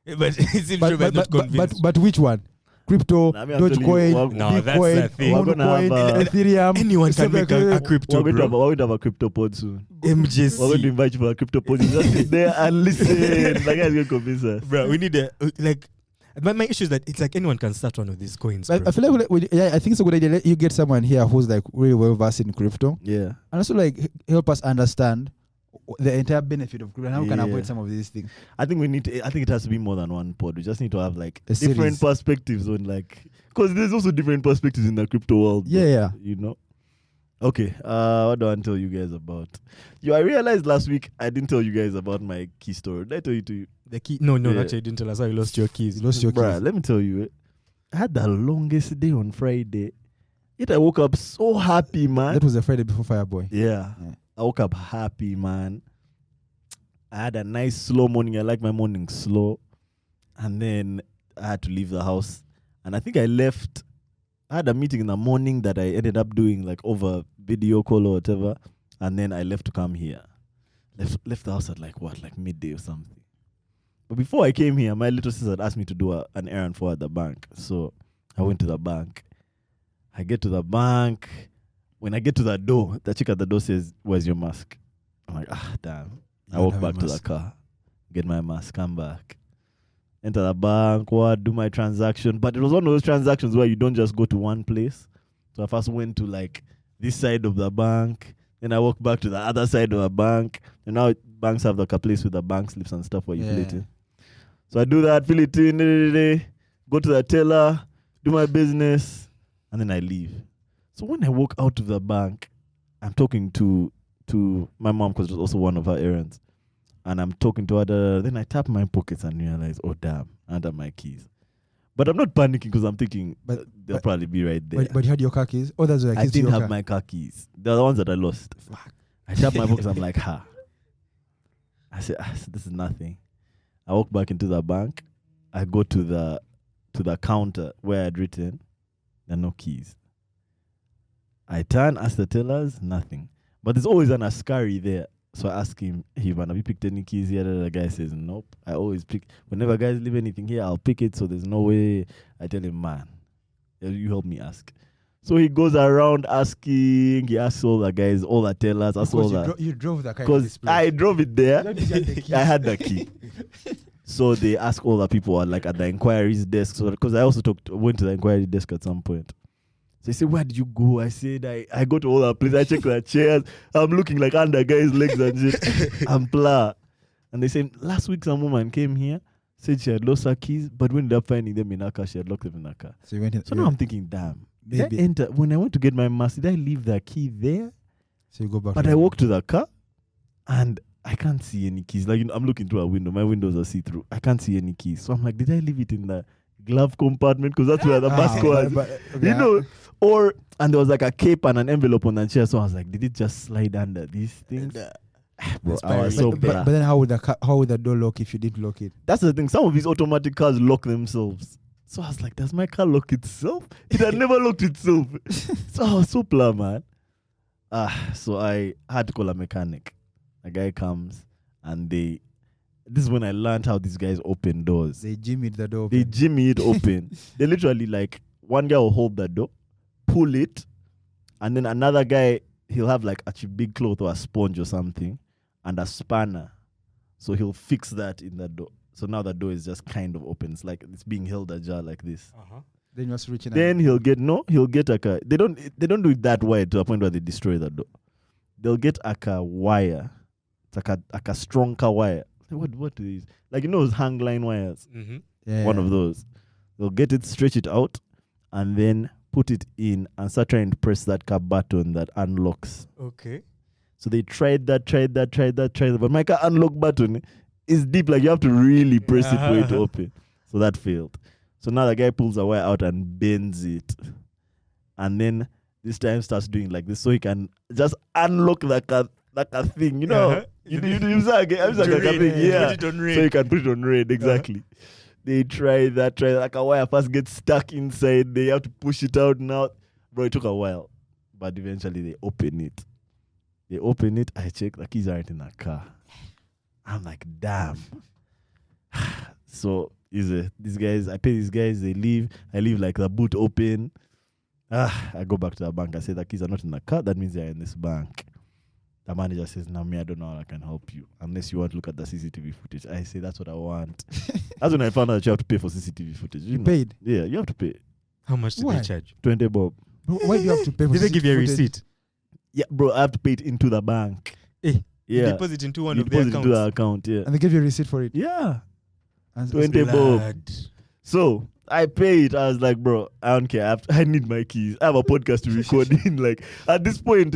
But it seems Trevor is not convinced. But which one? Crypto, Nah, me, I'm telling you, Dogecoin, no, that's the Bitcoin, thing. We're gonna have, Monocoin, Ethereum. Anyone can make a crypto, We're bro. going to have a crypto pod soon. We're going to MJC. invite you for a crypto pod. You just sit there and listen. That guy's going to convince us. Bro, we need but my issue is that it's like anyone can start one of these coins, bro. I feel like I think it's a good idea. You get someone here who's like really well versed in crypto, Yeah. and also like help us understand the entire benefit of crypto and how we can Yeah. avoid some of these things. I think I think it has to be more than one pod. We just need to have like A different series. perspectives on like, because there's also different perspectives in the crypto world. Yeah, yeah. You know? Okay, what do I tell you guys about? I realized last week I didn't tell you guys about my key story. Did I tell you to you? The key? No, Yeah. actually, you didn't tell us how you lost your keys. You lost your Bruh, keys. let me tell you, I had the longest day on Friday. Yet I woke up so happy, man. That was the Friday before Fireboy. Yeah. Yeah. I woke up happy, man. I had a nice slow morning. I like my morning slow. And then I had to leave the house. And I think I left. I had a meeting in the morning that I ended up doing like over video call or whatever. And then I left to come here. Left the house at like midday or something. But before I came here, my little sister had asked me to do an errand for her at the bank. So I went to the bank. I get to the bank. When I get to the door, the chick at the door says, "Where's your mask?" I'm like, damn. I walk back to the car, get my mask, come back. Enter the bank, do my transaction. But it was one of those transactions where you don't just go to one place. So I first went to like this side of the bank. Then I walked back to the other side of the bank. And now banks have like a place with the bank slips and stuff where you fill it in. So I do that, fill it in, go to the teller, do my business, and then I leave. So when I walk out of the bank, I'm talking to my mom because it was also one of her errands. And I'm talking to her. Then I tap my pockets and realize, oh, damn, I don't have my keys. But I'm not panicking because I'm thinking they'll probably be right there. But you had your car keys? Oh, that's the keys I to didn't your have car. my car keys. They're the ones that I lost. Fuck. I tap my pockets. I'm like, I said, this is nothing. I walk back into the bank. I go to the counter where I'd written. There are no keys. I turn, ask the tellers, nothing. But there's always an askari there. So I ask him, hey man, have you picked any keys here? The guy says, nope. I always pick. Whenever guys leave anything here, I'll pick it. So there's no way. I tell him, man, you help me ask. So he goes around asking. He asks all the guys, all the tellers, asks all that. You drove the car. Because I drove it there. You had the key. I had the key. So they ask all the people like at the inquiries desk. So because I also went to the inquiry desk at some point. So they say, where did you go? I said, I go to all the places. I check the chairs. I'm looking like under guys' legs and shit. I'm blah. And they said, last week some woman came here, said she had lost her keys, but we ended up finding them in her car. She had locked them in her car. So you went in. So now I'm thinking, damn. Maybe. When I went to get my mask, did I leave the key there? So you go back. But I walk to the car and I can't see any keys. Like, I'm looking through a window. My windows are see-through. I can't see any keys. So I'm like, did I leave it in the glove compartment? Because that's where the mask was. You know? And there was like a cape and an envelope on the chair. So I was like, did it just slide under these things? Bro, I was so but then how would the door lock if you did lock it? That's the thing. Some of these automatic cars lock themselves. So I was like, does my car lock itself? It had never locked itself. So I was so blah, man. So I had to call a mechanic. A guy comes and this is when I learned how these guys open doors. They jimmied the door open. They jimmy it open. They literally like, one guy will hold the door, pull it, and then another guy, he'll have like a big cloth or a sponge or something and a spanner. So he'll fix that in the door. So now the door is just kind of open. It's like it's being held ajar like this. Then you must reach in. Then he'll get like a, they don't do it that wide to a point where they destroy the door. They'll get like a wire. It's like a stronger wire. What is, like, you know those hang line wires? Yeah. One of those. They'll get it, stretch it out, and then put it in and start trying to press that car button that unlocks. Okay. So they tried that, but my car unlock button is deep. Like, you have to really press it for it to open. So that failed. So now the guy pulls the wire out and bends it. And then this time starts doing like this so he can just unlock the thing, you know? You use that thing, yeah. Put it on red. So you can put it on red, exactly. They try that, like a wire first gets stuck inside. They have to push it out now. Bro, it took a while. But eventually they open it. I check, the keys aren't in the car. I'm like, damn. So these guys, I pay these guys, they leave. I leave like the boot open. I go back to the bank. I say the keys are not in the car. That means they're in this bank. The manager says, "Now me, I don't know how I can help you unless you want to look at the CCTV footage." I say, "That's what I want." That's when I found out that you have to pay for CCTV footage. You paid? Yeah, you have to pay. How much did Why? they charge? 20 bob. Why do you have to pay for Did they give you a footage? receipt? Yeah, bro, I have to pay it into the bank. You Yeah, deposit into one you of their deposit accounts. into the account. Yeah, And they give you a receipt for it? yeah. And 20 bob. Blood. So I paid. I was like, bro, I don't care. I need my keys. I have a podcast to record in. Like, at this point,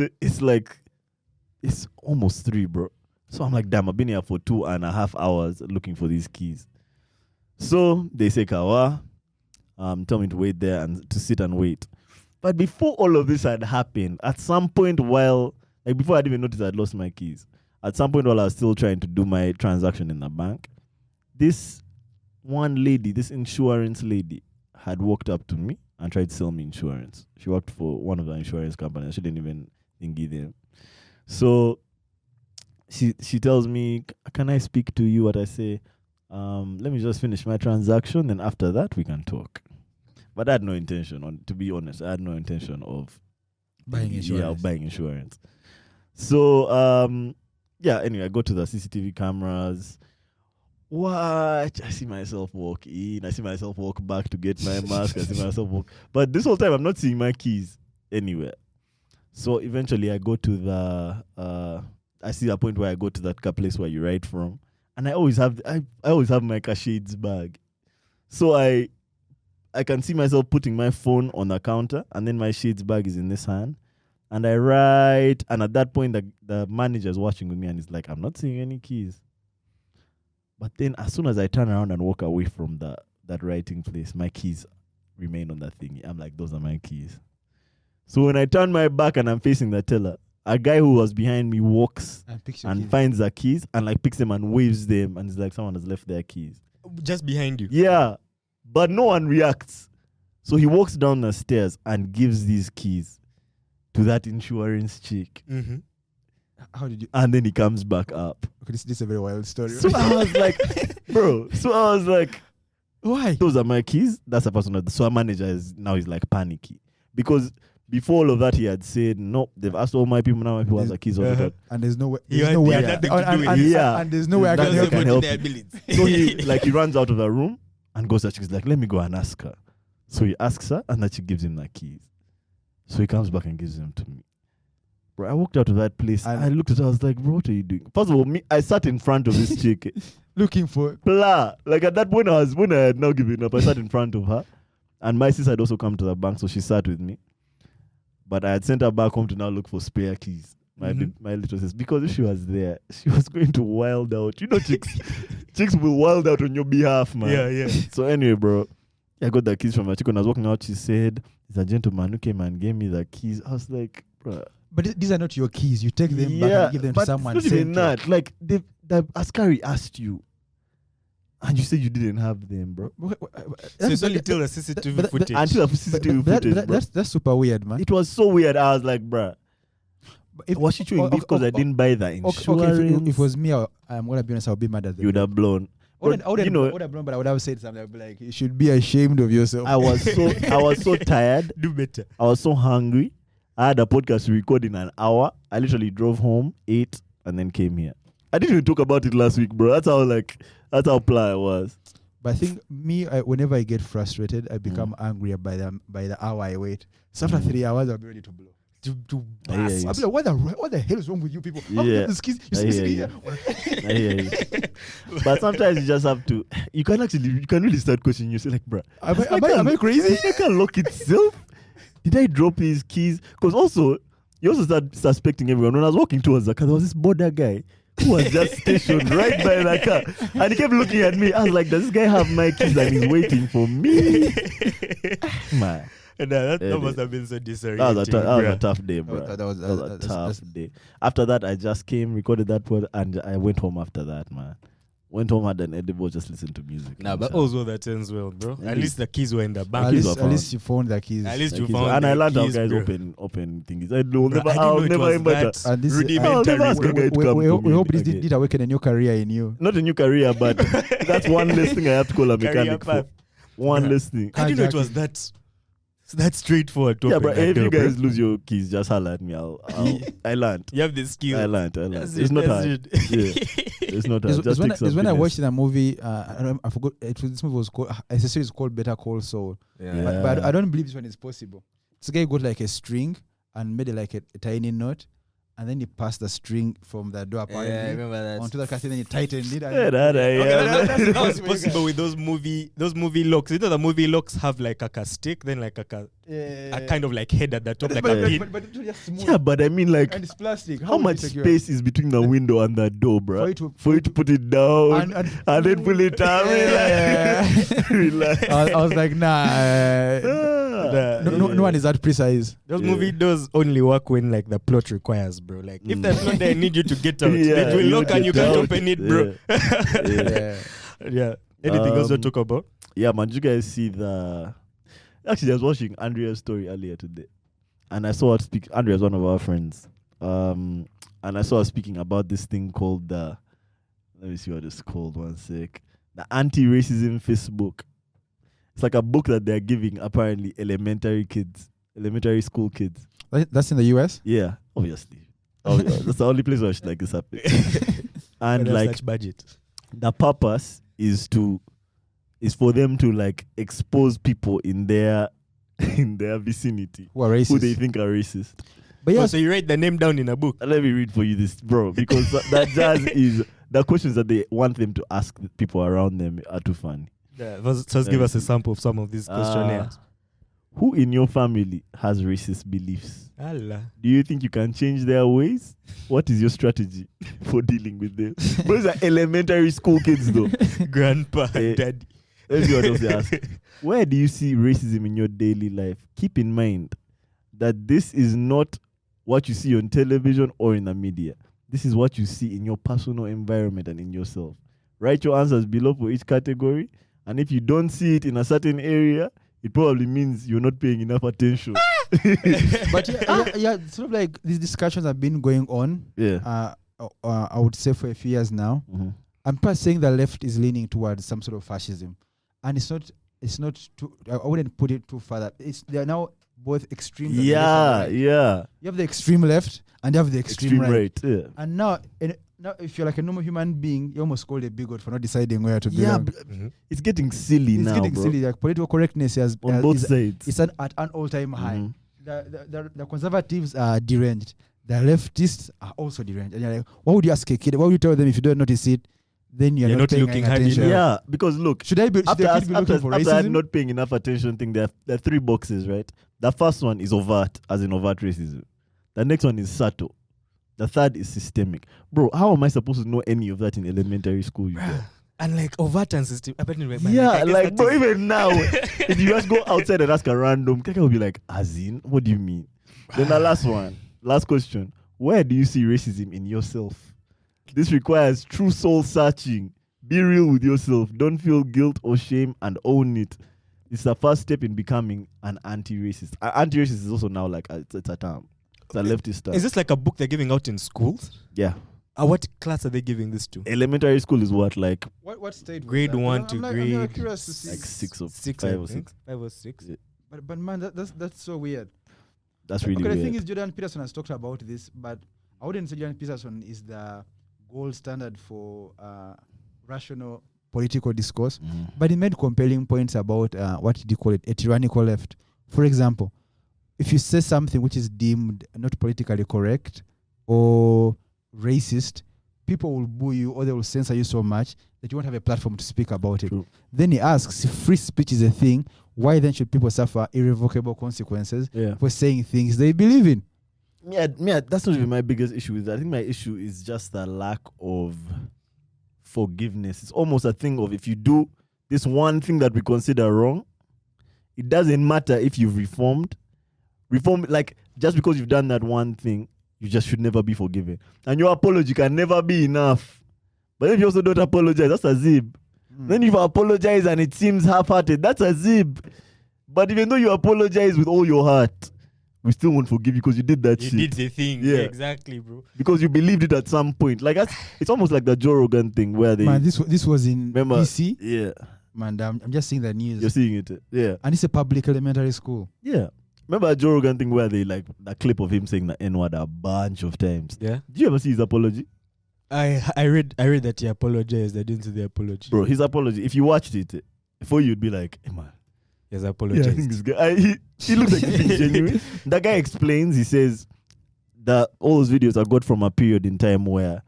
it's almost 3, bro. So I'm like, damn, I've been here for 2.5 hours looking for these keys. So they say, Kawa, tell me to wait there and to sit and wait. But before all of this had happened, at some point before I'd even noticed I'd lost my keys, at some point while I was still trying to do my transaction in the bank, this one lady, this insurance lady, had walked up to me and tried to sell me insurance. She worked for one of the insurance companies. She didn't even thingy them. So she tells me, "Can I speak to you?" What I say, let me just finish my transaction, and after that we can talk. But I had no intention, to be honest, I had no intention of Buying insurance. Yeah, of buying insurance. So anyway, I go to the CCTV cameras. Watch. I see myself walk in. I see myself walk back to get my mask. I see myself walk. But this whole time, I'm not seeing my keys anywhere. So eventually, I go to I see a point where I go to that car place where you ride from, and I always have my car shades bag. So I can see myself putting my phone on the counter, and then my shades bag is in this hand, and I write. And at that point, the manager is watching with me, and he's like, "I'm not seeing any keys." But then, as soon as I turn around and walk away from that writing place, my keys remain on that thingy. I'm like, "Those are my keys." So when I turn my back and I'm facing the teller, a guy who was behind me walks and finds the keys and like picks them and waves them, and it's like someone has left their keys. Just behind you. Yeah, but no one reacts. So he walks down the stairs and gives these keys to that insurance chick. Mm-hmm. How did you? And then he comes back up. Okay, this is a very wild story. So I was like, bro. So I was like, why? Those are my keys. That's a personal. So our manager is like panicky because before all of that he had said no. They've asked all my people. Now my people have the keys. And there's no way. Yeah, There's no way. yeah, nothing to do with it. And there's no way I can Nothing help can you. help their you. abilities. So he runs out of the room and goes to the chick. He's like, let me go and ask her. So he asks her, and that she gives him the keys. So he comes back and gives them to me. Bro, I walked out of that place. And I looked at her. I was like, bro, what are you doing? First of all, I sat in front of this chick. looking for Blah. Like at that point, when I had now given up, I sat in front of her. And my sister had also come to the bank, so she sat with me. But I had sent her back home to now look for spare keys. My little sis, because if she was there, she was going to wild out. You know, chicks will wild out on your behalf, man. Yeah. So anyway, bro, I got the keys from her chick. When I was walking out, she said, "There's a gentleman who came and gave me the keys." I was like, bro, bruh. But these are not your keys. You take them back and give them to someone. It's not even that. Like the Askari asked you, and you said you didn't have them, bro. So it's only till the CCTV footage. Until the CCTV footage, bro. That's super weird, man. It was so weird. I was like, bruh. Was she chewing beef because I didn't buy the insurance? Okay, if it was me, I'm gonna be honest, I would be mad at them. You would have blown. I would have blown, but I would have said something. I'd be like, you should be ashamed of yourself. I was so tired. Do better. I was so hungry. I had a podcast to record in an hour. I literally drove home, ate, and then came here. I didn't even talk about it last week, bro. That's how ply I was. But I think whenever I get frustrated, I become angrier by the hour I wait. So after 3 hours, I'll be ready to blow. I'll be like, what the hell is wrong with you people? Yeah. I hear you. But sometimes you just have to. You can really start questioning yourself, like, bro, am I crazy? I can't lock itself. Did I drop his keys? Because also, you also start suspecting everyone. When I was walking towards the car, there was this border guy who was just stationed right by the car. And he kept looking at me. I was like, does this guy have my keys and he's waiting for me? Man. That must have been so disorienting. That was a tough day, bro. That was a tough day. After that, I just came, recorded that pod, and I went home after that, man. Went home, had an edible, just listened to music. Nah, but also that ends well, bro. At least the keys were in the bank. At least you found the keys. At least you found and I learned how keys, guys bro. open things. I'll never invite that. We hope this did awaken a new career in you. Not a new career, but that's one less thing I have to call a mechanic for. One less thing. I didn't know it was that straightforward. Yeah, but if you guys lose your keys, just holler at me. I learned. You have the skill. I learned. It's not hard. Yeah. It's not hard. It's when I watched in a movie. I forgot. This movie was called. A series called Better Call Saul. Yeah. But I don't believe this one is possible. This guy got like a string and made it like a tiny knot, and then he passed the string from the door apparently I remember that. onto the castle, then he tightened it. That was possible with those movie locks. You know the movie locks have like a stick, then like a kind of like head at the top, like a pin. But it's just smooth. Yeah, but I mean, like, And it's plastic. how much space is between the window and the door, bro? For you to put it down and then pull it up. Relax. I was like, nah. No one is that precise. Those movie doors only work when like the plot requires, bro. Like if the plot they need you to get out, it will lock and you can't open it, bro. Yeah. Anything else to talk about? Yeah, man. Did you guys see the? Actually, I was watching Andrea's story earlier today, and I saw her speak. Andrea's one of our friends, and I saw her speaking about this thing called the. Let me see what it's called. One sec. The anti-racism Facebook. It's like a book that they're giving apparently elementary school kids. That's in the US? Yeah, obviously. That's the only place where shit like this happens. And like such budget. The purpose is for them to like expose people in their vicinity who are racist, who they think are racist. But yeah, so you write the name down in a book. Let me read for you this, bro, because that just is the questions that they want them to ask the people around them are too funny. Yeah, just give us a sample of some of these questionnaires. Who in your family has racist beliefs? Allah. Do you think you can change their ways? What is your strategy for dealing with them? Those are elementary school kids, though. Grandpa, daddy. Let's see what else they ask. Where do you see racism in your daily life? Keep in mind that this is not what you see on television or in the media. This is what you see in your personal environment and in yourself. Write your answers below for each category. And if you don't see it in a certain area, it probably means you're not paying enough attention. But sort of like these discussions have been going on. Yeah. I would say for a few years now. Mm-hmm. I'm perhaps saying the left is leaning towards some sort of fascism, and it's not too. I wouldn't put it too far. They are now both extreme. Yeah. You have the extreme left and you have the extreme right. Yeah. And now, if you're like a normal human being, you're almost called a bigot for not deciding where to belong. Yeah, it's getting silly now. It's getting silly. Like political correctness on both sides. It's at an all-time high. The conservatives are deranged. The leftists are also deranged. And you're like, why would you ask a kid? Why would you tell them if you don't notice it? Then you're not paying looking hard attention. Yeah, because look, should the kid be looking for racism? After not paying enough attention thing, there are 3 boxes, right? The first one is overt, as in overt racism. The next one is subtle. The third is systemic. Bro, how am I supposed to know any of that in elementary school? And like overt and system. Yeah, like bro, even now, if you just go outside and ask a random, Kaka will be like, as in, what do you mean? Then the last one Last question. Where do you see racism in yourself? This requires true soul searching. Be real with yourself. Don't feel guilt or shame and own it. It's the first step in becoming an anti-racist. Anti-racist is also now like it's a term. It's a leftist term. Is this like a book they're giving out in schools? Yeah. What class are they giving this to? Elementary school is what, like What state? was Grade that? 1 I'm to like- grade I'm curious to see. like 6 or Six, 5 I or think. 6. 5 or 6. Yeah. But man, that's so weird. That's really okay, weird. the thing is, Jordan Peterson has talked about this, but I wouldn't say Jordan Peterson is the gold standard for rational political discourse. Mhm. But he made compelling points about what did you call it, a tyrannical left. For example, if you say something which is deemed not politically correct or racist, people will boo you or they will censor you so much that you won't have a platform to speak about it. True. Then he asks, if free speech is a thing, why then should people suffer irrevocable consequences Yeah. for saying things they believe in? Yeah, that's not even my biggest issue with that. I think my issue is just the lack of forgiveness. It's almost a thing of if you do this one thing that we consider wrong, it doesn't matter if you've reformed. Like, just because you've done that one thing, you just should never be forgiven. And your apology can never be enough. But if you also don't apologize, that's a zib. Then if you apologize and it seems half-hearted, that's a zib. But even though you apologize with all your heart, we still won't forgive you because you did that You shit. did the thing. Yeah. Yeah, exactly, bro. Because you believed it at some point. Like it's almost like the Joe Rogan thing where they Man, this was in remember. BC. Yeah, Man, I'm just seeing the news. you're seeing it. Yeah, And it's a public elementary school. yeah. Remember the Joe Rogan thing where they like the clip of him saying the N-word a bunch of times. Yeah. Did you ever see his apology, I read that he apologized. I didn't see the apology. bro? His apology. If you watched it, before you'd be like, hey, man. He has Yeah, I apologized. think this guy. He looks like he's being genuine. That guy explains. He says that all those videos are got from a period in time where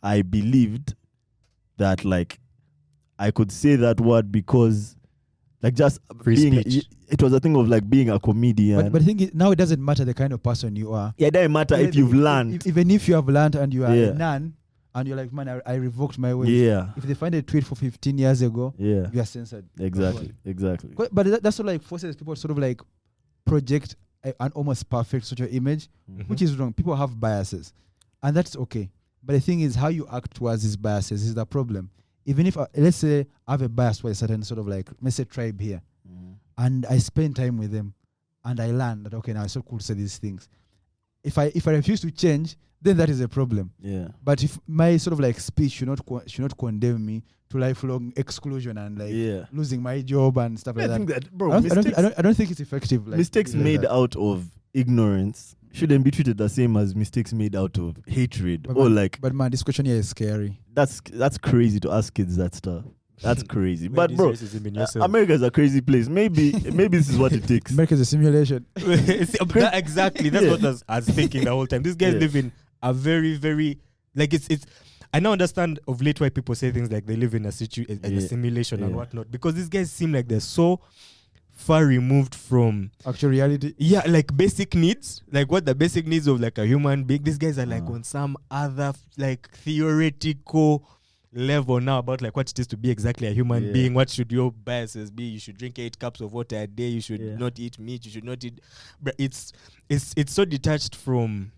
I believed that like I could say that word because like just Free being. speech. It was a thing of like being a comedian. But the thing is, now it doesn't matter the kind of person you are. yeah, it doesn't matter if you've learned. Even if you have learned and you are Yeah. a nun and you're like, man, I revoked my ways. Yeah, If they find a tweet for 15 years ago, yeah, you are censored. exactly. But that's what like forces people to sort of like project an almost perfect social image, Mhm. which is wrong. People have biases, and that's okay. But the thing is, how you act towards these biases is the problem. Even if, let's say, I have a bias towards a certain sort of like, let's say, tribe here, and I spend time with them, and I learn that, okay, now it's so cool to say these things. If I refuse to change, then that is a problem. Yeah, But if my sort of like speech should not condemn me to lifelong exclusion and like yeah. losing my job and stuff I like think that. that, bro, I don't mistakes, think it's effective. Like, mistakes things like made that. out of ignorance shouldn't be treated the same as mistakes made out of hatred But or man, like But man, this question here is scary. that's crazy to ask kids that stuff. That's crazy. Where But is bro, racism in yourself? America is a crazy place. Maybe this is what it takes. America's a simulation. Exactly. That's Yeah. what I was thinking the whole time. These guys Yeah. live in a very, very like it's. I now understand of late why people say things like they live in a a simulation and Yeah. whatnot, because these guys seem like they're so far removed from Actual reality. like basic needs, like what the basic needs of like a human being. These guys are like Ah. on some other like theoretical level now about like what it is to be exactly a human Yeah. being. What should your biases be? You should drink 8 cups of water a day. You should Yeah. not eat meat. You should not eat. But it's so detached from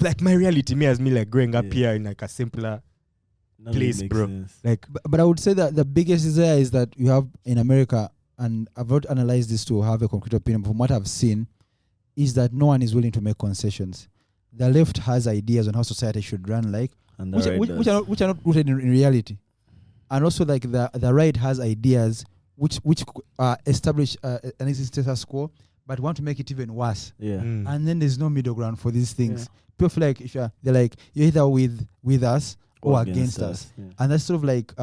like my reality. Me as me like growing up Yeah. here in like a simpler None of it place, makes bro. sense. like. But I would say that the biggest desire is that you have in America, and I've not analyzed this to have a concrete opinion, but from what I've seen, is that no one is willing to make concessions. The left has ideas on how society should run, like And which, the right which, does. which are not rooted in reality, and also like the right has ideas which establish an existing status quo, but want to make it even worse. Yeah. Mm. And then there's no middle ground for these things. People feel like they're like you're either with us or against us. Yeah. And that's sort of like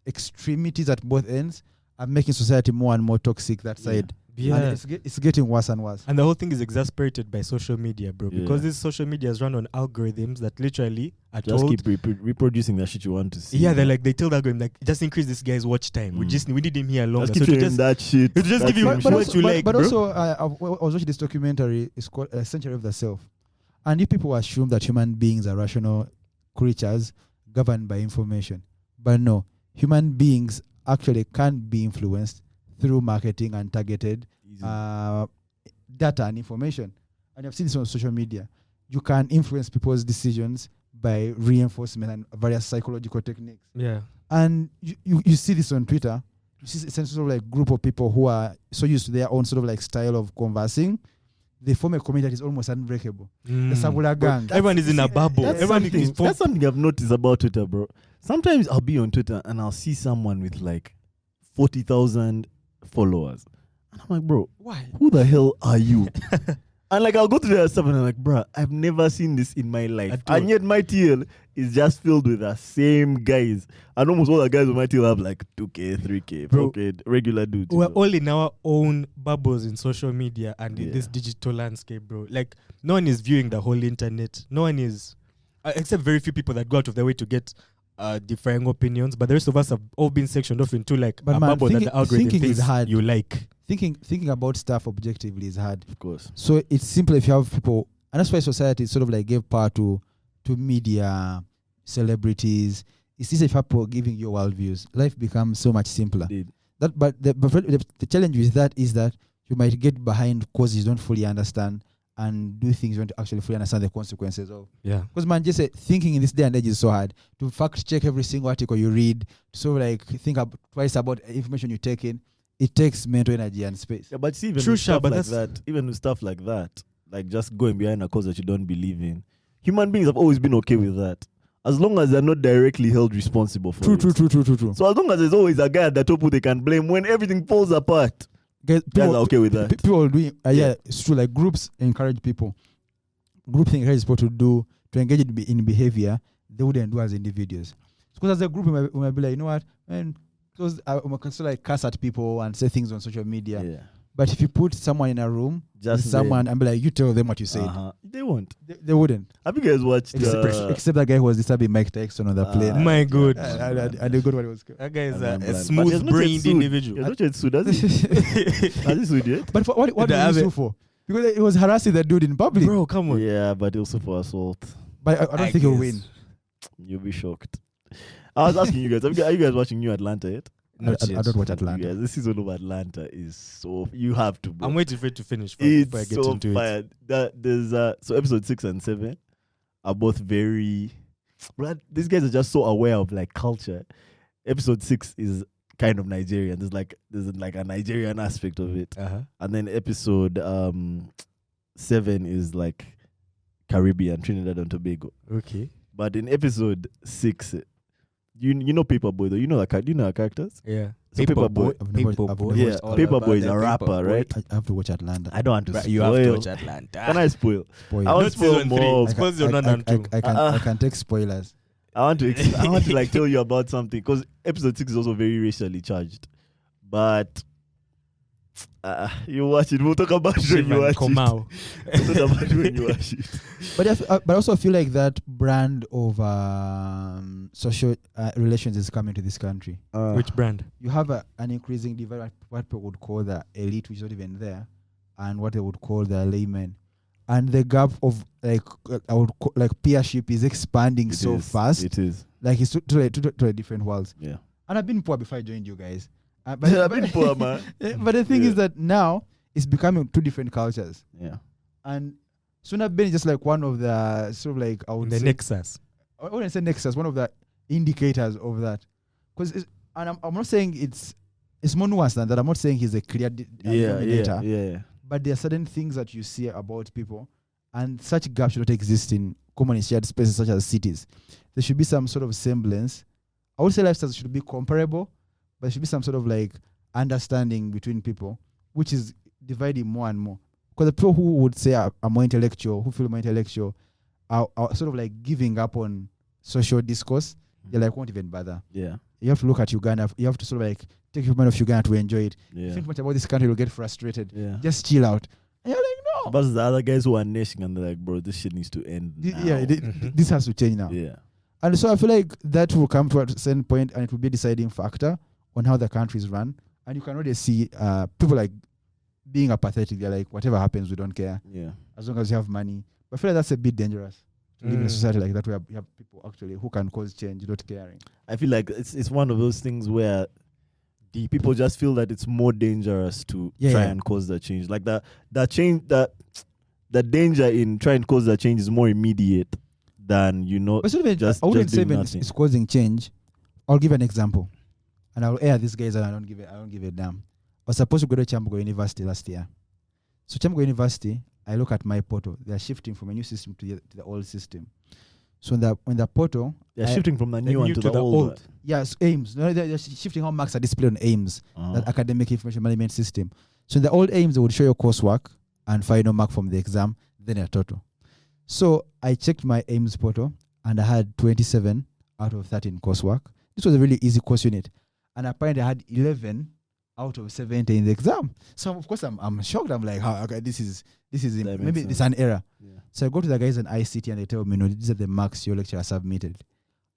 extremities at both ends are making society more and more toxic that Yeah. side. Yeah. And it's getting worse and worse. And the whole thing is exasperated by social media, bro. Because Yeah. this social media is run on algorithms that literally are Just told. keep reproducing that shit you want to see. Yeah, they tell the algorithm like just increase this guy's watch time. We need him here longer. Just keep So to showing that shit. to just That give you same But shit. what you like, but bro. also I was watching this documentary. It's called Century of the Self. And if people assume that human beings are rational creatures governed by information, but no, human beings actually can be influenced through marketing and targeted Easy. data and information. And and I've seen this on social media, you can influence people's decisions by reinforcement and various psychological techniques. Yeah. And you see this on Twitter. You see it's a sort of like group of people who are so used to their own sort of like style of conversing. They form a community that is almost unbreakable. The Sabula gang. Everyone is in a bubble. Everyone is That's something I've noticed about Twitter, bro. Sometimes I'll be on Twitter and I'll see someone with like 40,000 followers. And I'm like, bro, Why? who the hell are you? And like, I'll go to their stuff and I'm like, bro, I've never seen this in my life. And yet my TL is just filled with the same guys. And almost all the guys on my TL have like 2K, 3K, 4K, regular dudes. We're all in our own bubbles in social media and in this digital landscape, bro. Like, no one is viewing the whole internet. No one is, except very few people that go out of their way to get differing opinions. But the rest of us have all been sectioned off into like a bubble that the algorithm thinks you like. Thinking about stuff objectively is hard. Of course. So it's simple if you have people, and that's why society sort of like gave power to media, celebrities. It's easy if people giving you worldviews. Life becomes so much simpler. Indeed. But the challenge with that is that you might get behind causes you don't fully understand and do things you don't actually fully understand the consequences of. Yeah. Because man, just thinking in this day and age is so hard. To fact check every single article you read, to sort of like think twice about information you take in. It takes mental energy and space. Yeah, but see, even with stuff like that, even with stuff like that, like just going behind a cause that you don't believe in, human beings have always been okay with that. As long as they're not directly held responsible for it. True. So as long as there's always a guy at the top who they can blame when everything falls apart, guys are okay with that. People are doing, it's true. Like groups encourage people. Groupthink encourages people to engage in behavior they wouldn't do as individuals. Because as a group, we might be like, you know what, man. Because I can still like cuss at people and say things on social media. Yeah. But if you put someone in a room, just someone and be like, you tell them what you said. They won't. They wouldn't. Have you guys watched? Except that guy who was disturbing Mike Tyson on the plane. My God. And they got what it was. That guy is a smooth-brained individual. He's not yet sued, has he? Has he sued yet? But what did he sue for? Because it was harassing that dude in public. Bro, come on. Yeah, but also for assault. But I don't think he'll win. You'll be shocked. I was asking you guys, are you guys watching New Atlanta yet? I don't watch Atlanta. Yeah, this season of Atlanta is so... You have to, bro. I'm waiting for it to finish before I get into fired. So episode 6 and 7 are both very... But these guys are just so aware of like culture. Episode 6 is kind of Nigerian. There's like a Nigerian aspect of it. And then episode 7 is like Caribbean, Trinidad and Tobago. Okay. But in episode 6... You know Paperboy though. You know our characters. Yeah. So Paperboy. Yeah. Paperboy is a rapper, right? I have to watch Atlanta. I don't want to spoil. You have to watch Atlanta. Can I spoil? I want to spoil more. I can take spoilers. I want to like tell you about something because episode 6 is also very racially charged. But you watch it. We'll talk about it when you watch it. We'll talk about it when you watch it. But I also feel like that brand of social relations is coming to this country. Which brand? You have an increasing divide, what people would call the elite, which is not even there, and what they would call the laymen. And the gap of like peership is expanding fast. It is. Like it's to a different world. Yeah. And I've been poor before I joined you guys. But I've been poor, man. But the thing is that now it's becoming two different cultures. Yeah. And Suna Ben is just like one of the sort of like the nexus. I wouldn't say nexus, one of the indicators of that. Because I'm not saying it's more nuanced than that. I'm not saying he's a clear denominator. Yeah. But there are certain things that you see about people, and such gaps should not exist in common and shared spaces such as cities. There should be some sort of semblance. I would say lifestyles should be comparable, but there should be some sort of like understanding between people, which is dividing more and more. Because the people who would say are more intellectual, who feel more intellectual, are sort of like giving up on social discourse. They're like, won't even bother. Yeah. You have to look at Uganda. You have to sort of like take your mind off Uganda to enjoy it. Yeah. You think much about this country, you'll get frustrated. Yeah. Just chill out. And you're like, no. But the other guys who are nashing and they're like, bro, this shit needs to end now. This has to change now. Yeah. And so I feel like that will come to a certain point and it will be a deciding factor on how the country is run. And you can already see people like being apathetic. They're like, whatever happens, we don't care. Yeah. As long as you have money. But I feel like that's a bit dangerous. To live in a society like that where you have people actually who can cause change without caring. I feel like it's one of those things where the people just feel that it's more dangerous to try and cause the change. Like the the danger in trying to cause a change is more immediate than But so even, I wouldn't say when it's causing change. I'll give an example, and I'll air these guys, and I don't give a damn. I was supposed to go to Chambugo University last year. So Chambugo University, I look at my portal. They are shifting from a new system to the old system. So in the portal, they're shifting from the new one to the old. Yes, AIMS. No, they're shifting how marks are displayed on AIMS, that academic information management system. So in the old AIMS, they would show your coursework and final mark from the exam, then a total. So I checked my AIMS portal, and I had 27 out of 30 in coursework. This was a really easy course unit, and apparently I had 11 out of 70 in the exam. So of course I'm shocked. I'm like, how okay, this is maybe it's an error. Yeah. So I go to the guys in ICT, and they tell me, no, these are the marks your lecturer submitted.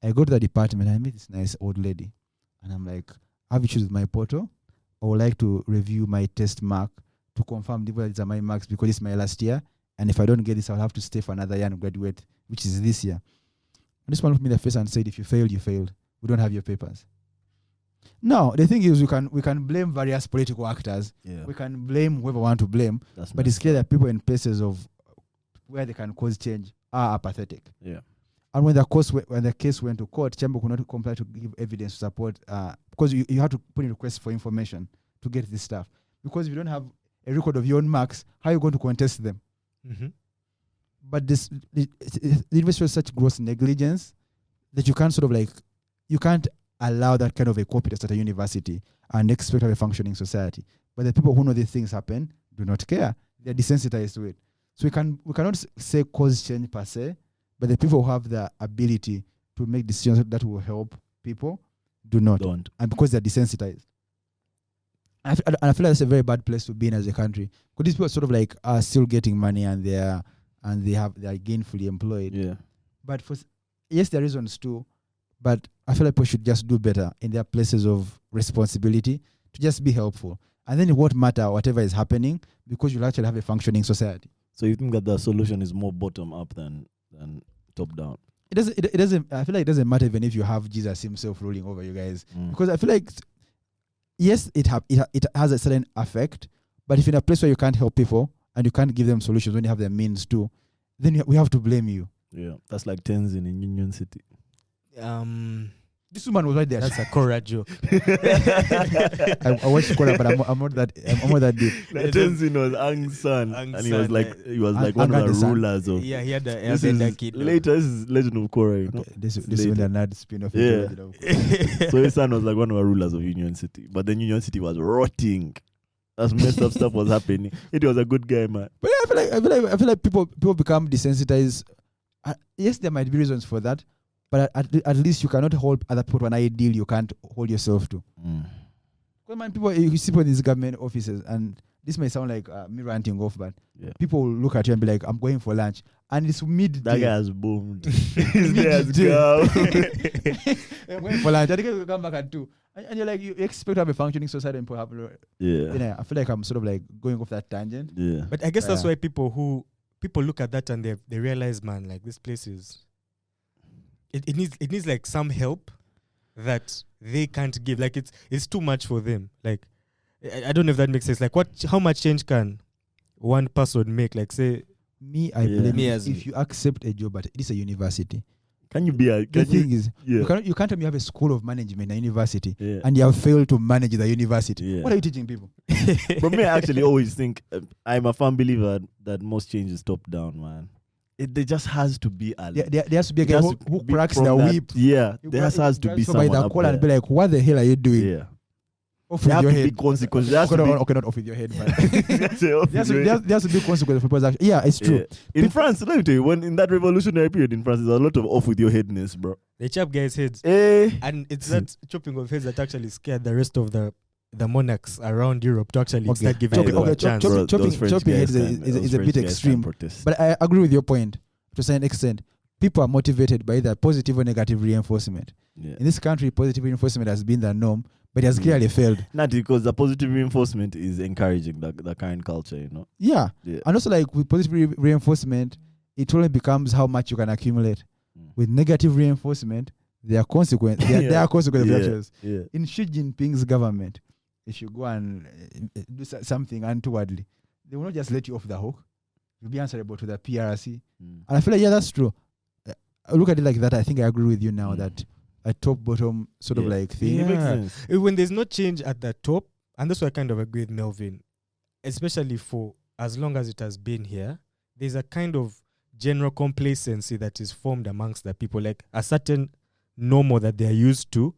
I go to the department, and I meet this nice old lady, and I'm like, I have issues with my portal. I would like to review my test mark to confirm whether these are my marks, because it's my last year, and if I don't get this, I'll have to stay for another year and graduate, which is this year. And this one looked me in the face and said, if you failed, you failed. We don't have your papers. Now, the thing is, we can blame various political actors. Yeah. We can blame whoever we want to blame. But it's clear that people in places of where they can cause change are apathetic. Yeah. And when the case went to court, Chamber could not comply to give evidence to support, because you have to put in requests for information to get this stuff. Because if you don't have a record of your own marks, how are you going to contest them? Mm-hmm. But the university has such gross negligence that you can't allow that kind of a competence at a university and expect to have a functioning society. But the people who know these things happen do not care. They're desensitized to it. So we cannot say cause change per se, but the people who have the ability to make decisions that will help people don't. And because they're desensitized. I feel like that's a very bad place to be in as a country. Because these people sort of are still getting money and they are gainfully employed. Yeah. But yes, there are reasons too. But I feel like people should just do better in their places of responsibility to just be helpful. And then it won't matter whatever is happening, because you'll actually have a functioning society. So you think that the solution is more bottom up than top down? It doesn't. I feel like it doesn't matter even if you have Jesus himself ruling over you guys, because I feel like yes, it has a certain effect. But if in a place where you can't help people and you can't give them solutions when you have the means to, then we have to blame you. Yeah, that's like Tenzin in Union City. This woman was right there. That's a Korra joke. I watched Korra, but I'm not that deep. Like Tenzin was Aang's son, and he was like one of the rulers of. Yeah, he had the kid. Later, this is Legend of Korra. You know? Okay, this is when another spin-off. Yeah. So his son was like one of the rulers of Union City, but then Union City was rotting. As messed up stuff was happening. It was a good guy, man. But yeah, I feel like people become desensitized. Yes, there might be reasons for that. But at least you cannot hold other people to an ideal you can't hold yourself to. Because man, people, you see people in these government offices, and this may sound like me ranting off, but people will look at you and be like, I'm going for lunch. And it's midday. That guy has boomed. His day has gone. I'm going for lunch. I think will come back at 2. And you're like, you expect to have a functioning society and perhaps. I feel like I'm sort of like going off that tangent. Yeah. But I guess that's why people look at that and they realize, man, like this place is. It needs like some help that they can't give. Like it's too much for them. Like I don't know if that makes sense. Like how much change can one person make? Like say me, I blame me as if you accept a job at this a university. Can you be a the thing is you can't tell me you have a school of management at university and you have failed to manage the university. Yeah. What are you teaching people? For me, I actually always think I'm a firm believer that most change is top down, man. There just has to be there has to be a guy who cracks the whip. Yeah, there has to be someone by the collar and be like, what the hell are you doing? Yeah. Off with your head. Consequences. Okay, not off with your head. There has to be consequences for people's action. Yeah, it's true. Yeah. In France, let me tell you, when in that revolutionary period in France, there's a lot of off with your headness, bro. They chop guys' heads. And it's that chopping of heads that actually scared the rest of the monarchs around Europe to actually start giving them a chance. Chopping heads is a bit extreme. But I agree with your point to a certain extent. People are motivated by either positive or negative reinforcement. Yeah. In this country, positive reinforcement has been the norm, but it has clearly failed. Not because the positive reinforcement is encouraging the current culture, you know? Yeah. And also like with positive reinforcement, it only becomes how much you can accumulate. With negative reinforcement, there are consequences. There are consequences. Yeah. In Xi Jinping's government, if you go and do something untowardly, they will not just let you off the hook. you'll be answerable to the PRC. And I feel like, yeah, that's true. I look at it like that. I think I agree with you now that a top-bottom sort of like thing. It makes sense. When there's no change at the top, and that's why I kind of agree with Melvin, especially for as long as it has been here, there's a kind of general complacency that is formed amongst the people, like a certain normal that they are used to,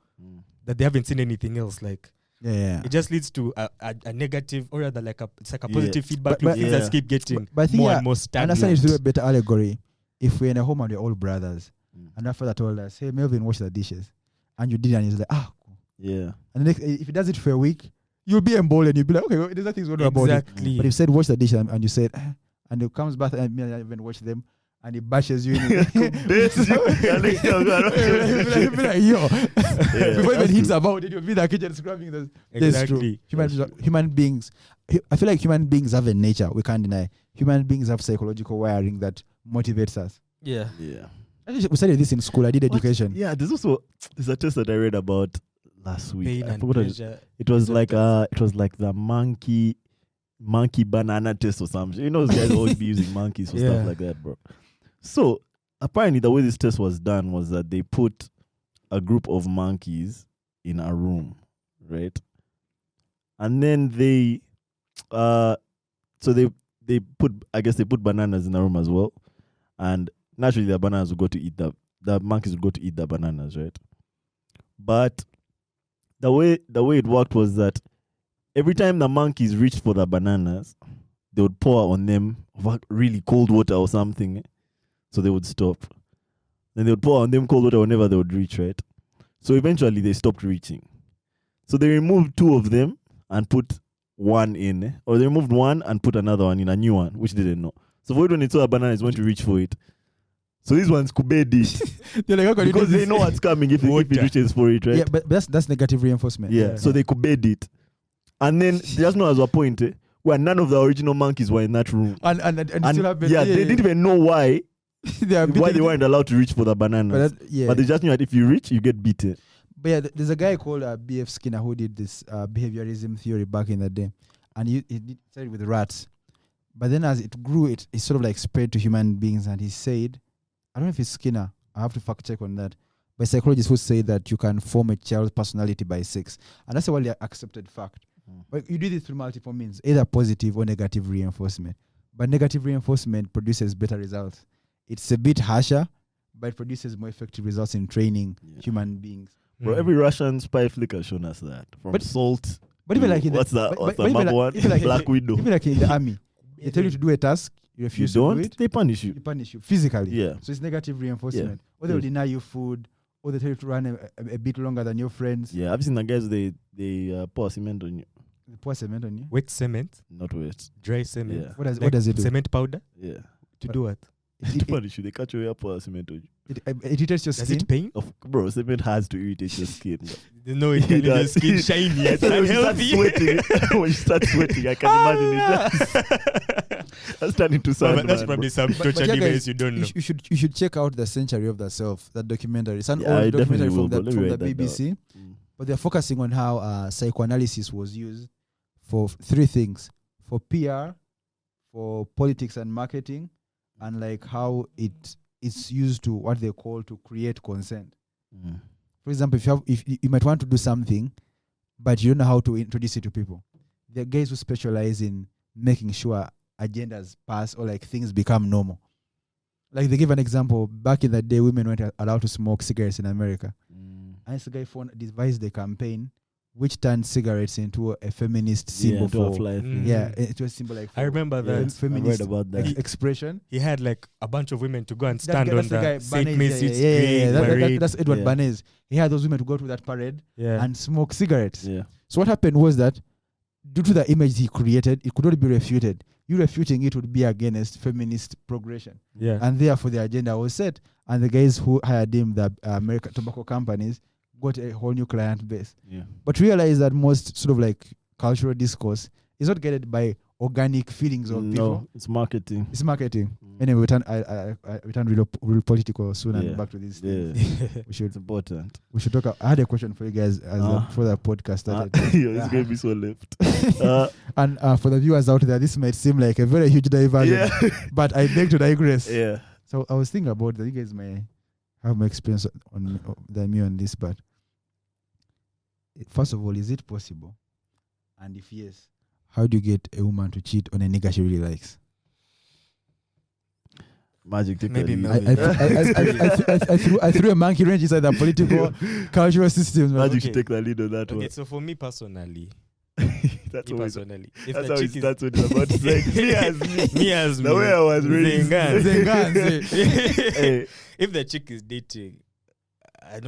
that they haven't seen anything else. Like, it just leads to a negative, or rather, it's like a positive feedback loop. Things just keep getting more and more stagnant. I understand it's through a better allegory. If we're in a home and we're all brothers, and our father told us, "Hey, Melvin, wash the dishes," and you did, and he's like, "Ah, cool." Yeah. And the next, if he does it for a week, you'll be emboldened. You'll be like, "Okay, well, there's nothing going on about it." Exactly. But if you said wash the dishes, and you said, and he comes back and me and I even wash them, and he bashes you in it. He'll be like, yo. Before even hits about it, you'll be in the kitchen scrubbing this. Exactly. Human beings, I feel like human beings have a nature we can't deny. Human beings have psychological wiring that motivates us. Yeah. We studied this in school. I did education. Yeah, there's a test that I read about last week. Pain I and forgot pleasure. it was like the monkey banana test or something. You know, those guys always be using monkeys for stuff like that, bro. So apparently the way this test was done was that they put a group of monkeys in a room, right? And then they put bananas in the room as well. And naturally the bananas would go to eat the monkeys would go to eat the bananas, right? But the way it worked was that every time the monkeys reached for the bananas, they would pour on them really cold water or something. So they would stop. Then they would pour on them cold water whenever they would reach, right? So eventually they stopped reaching. So they removed 2 of them and put one in. Or they removed one and put another one in, a new one, which they didn't know. So for it, when they saw a banana, it's going to reach for it. So these ones kubed it. They're like, because they know what's coming if it reaches for it, right? Yeah, but that's negative reinforcement. Yeah. So they kubed it. And then just know as a point where none of the original monkeys were in that room. And still have been, they didn't even know why they weren't allowed to reach for the bananas. But they just knew that if you reach, you get beaten. But yeah, there's a guy called B.F. Skinner who did this behaviorism theory back in the day. And he started with rats. But then as it grew, it sort of like spread to human beings. And he said, I don't know if it's Skinner, I have to fact check on that, but psychologists who say that you can form a child's personality by sex. And that's a widely accepted fact. But you do this through multiple means, either positive or negative reinforcement. But negative reinforcement produces better results. It's a bit harsher, but it produces more effective results in training human beings. Bro, every Russian spy flick has shown us that. From Salt. But even like in what's the map one? Black Widow. Even like in the army, they tell you to do a task, you refuse to do it. They punish you. They punish you physically. Yeah. So it's negative reinforcement. Or they will deny you food, or they tell you to run a bit longer than your friends. Yeah, I've seen the guys, they pour cement on you. They pour cement on you? Wet cement? Not wet. Dry cement? Yeah. What does it do? Cement powder? Yeah. To do what? To punish you. They cut your hair, pour cement on you. It irritates your Does skin? it pain? Bro, cement has to irritate your skin. No, it can leave your skin shiny and unhealthy. When you start sweating, I can imagine it. That's turning to sand. That's probably some torture device you don't know. You should check out The Century of the Self, that documentary. It's an I old documentary definitely from will, the BBC. But they're focusing on how psychoanalysis was used for 3 things: for PR, for politics and marketing, and like how it's used to what they call to create consent. For example, if you might want to do something, but you don't know how to introduce it to people. There are guys who specialize in making sure agendas pass or like things become normal. Like they give an example, back in the day, women weren't allowed to smoke cigarettes in America. And this guy devised a campaign which turned cigarettes into a feminist symbol for it was a symbol like I remember that. Feminist I read about that. expression. He had like a bunch of women to go and stand on the St. Bernays, Macy's that's Edward Bernays. He had those women to go to that parade Yeah. and smoke cigarettes. Yeah. So what happened was that due to the image he created, it could not be refuted. You refuting it would be against feminist progression. Yeah. And therefore the agenda was set. And the guys who hired him, the American tobacco companies, got a whole new client base. Yeah. But realize that most sort of like cultural discourse is not guided by organic feelings of people. No, it's marketing. It's marketing. Anyway, we turn real political soon Yeah. and back to this. Yeah, We should it's important. talk. I had a question for you guys before the podcast started. It's going to be so left. And for the viewers out there, this might seem like a very huge diversion, Yeah. but I beg to digress. Yeah. So I was thinking about that. You guys may have more experience than me on this, but first of all, is it possible? And if yes, how do you get a woman to cheat on a nigga she really likes? Magic, take Maybe a lead. I threw a monkey wrench inside the political, cultural systems. Man. Magic Okay. should take the lead on that Okay, one. so for me personally, That's me always personally, if that's the how it chick is starts when it's about to say me as me. me as The way I was raised. Zengan. Hey, If the chick is dating, I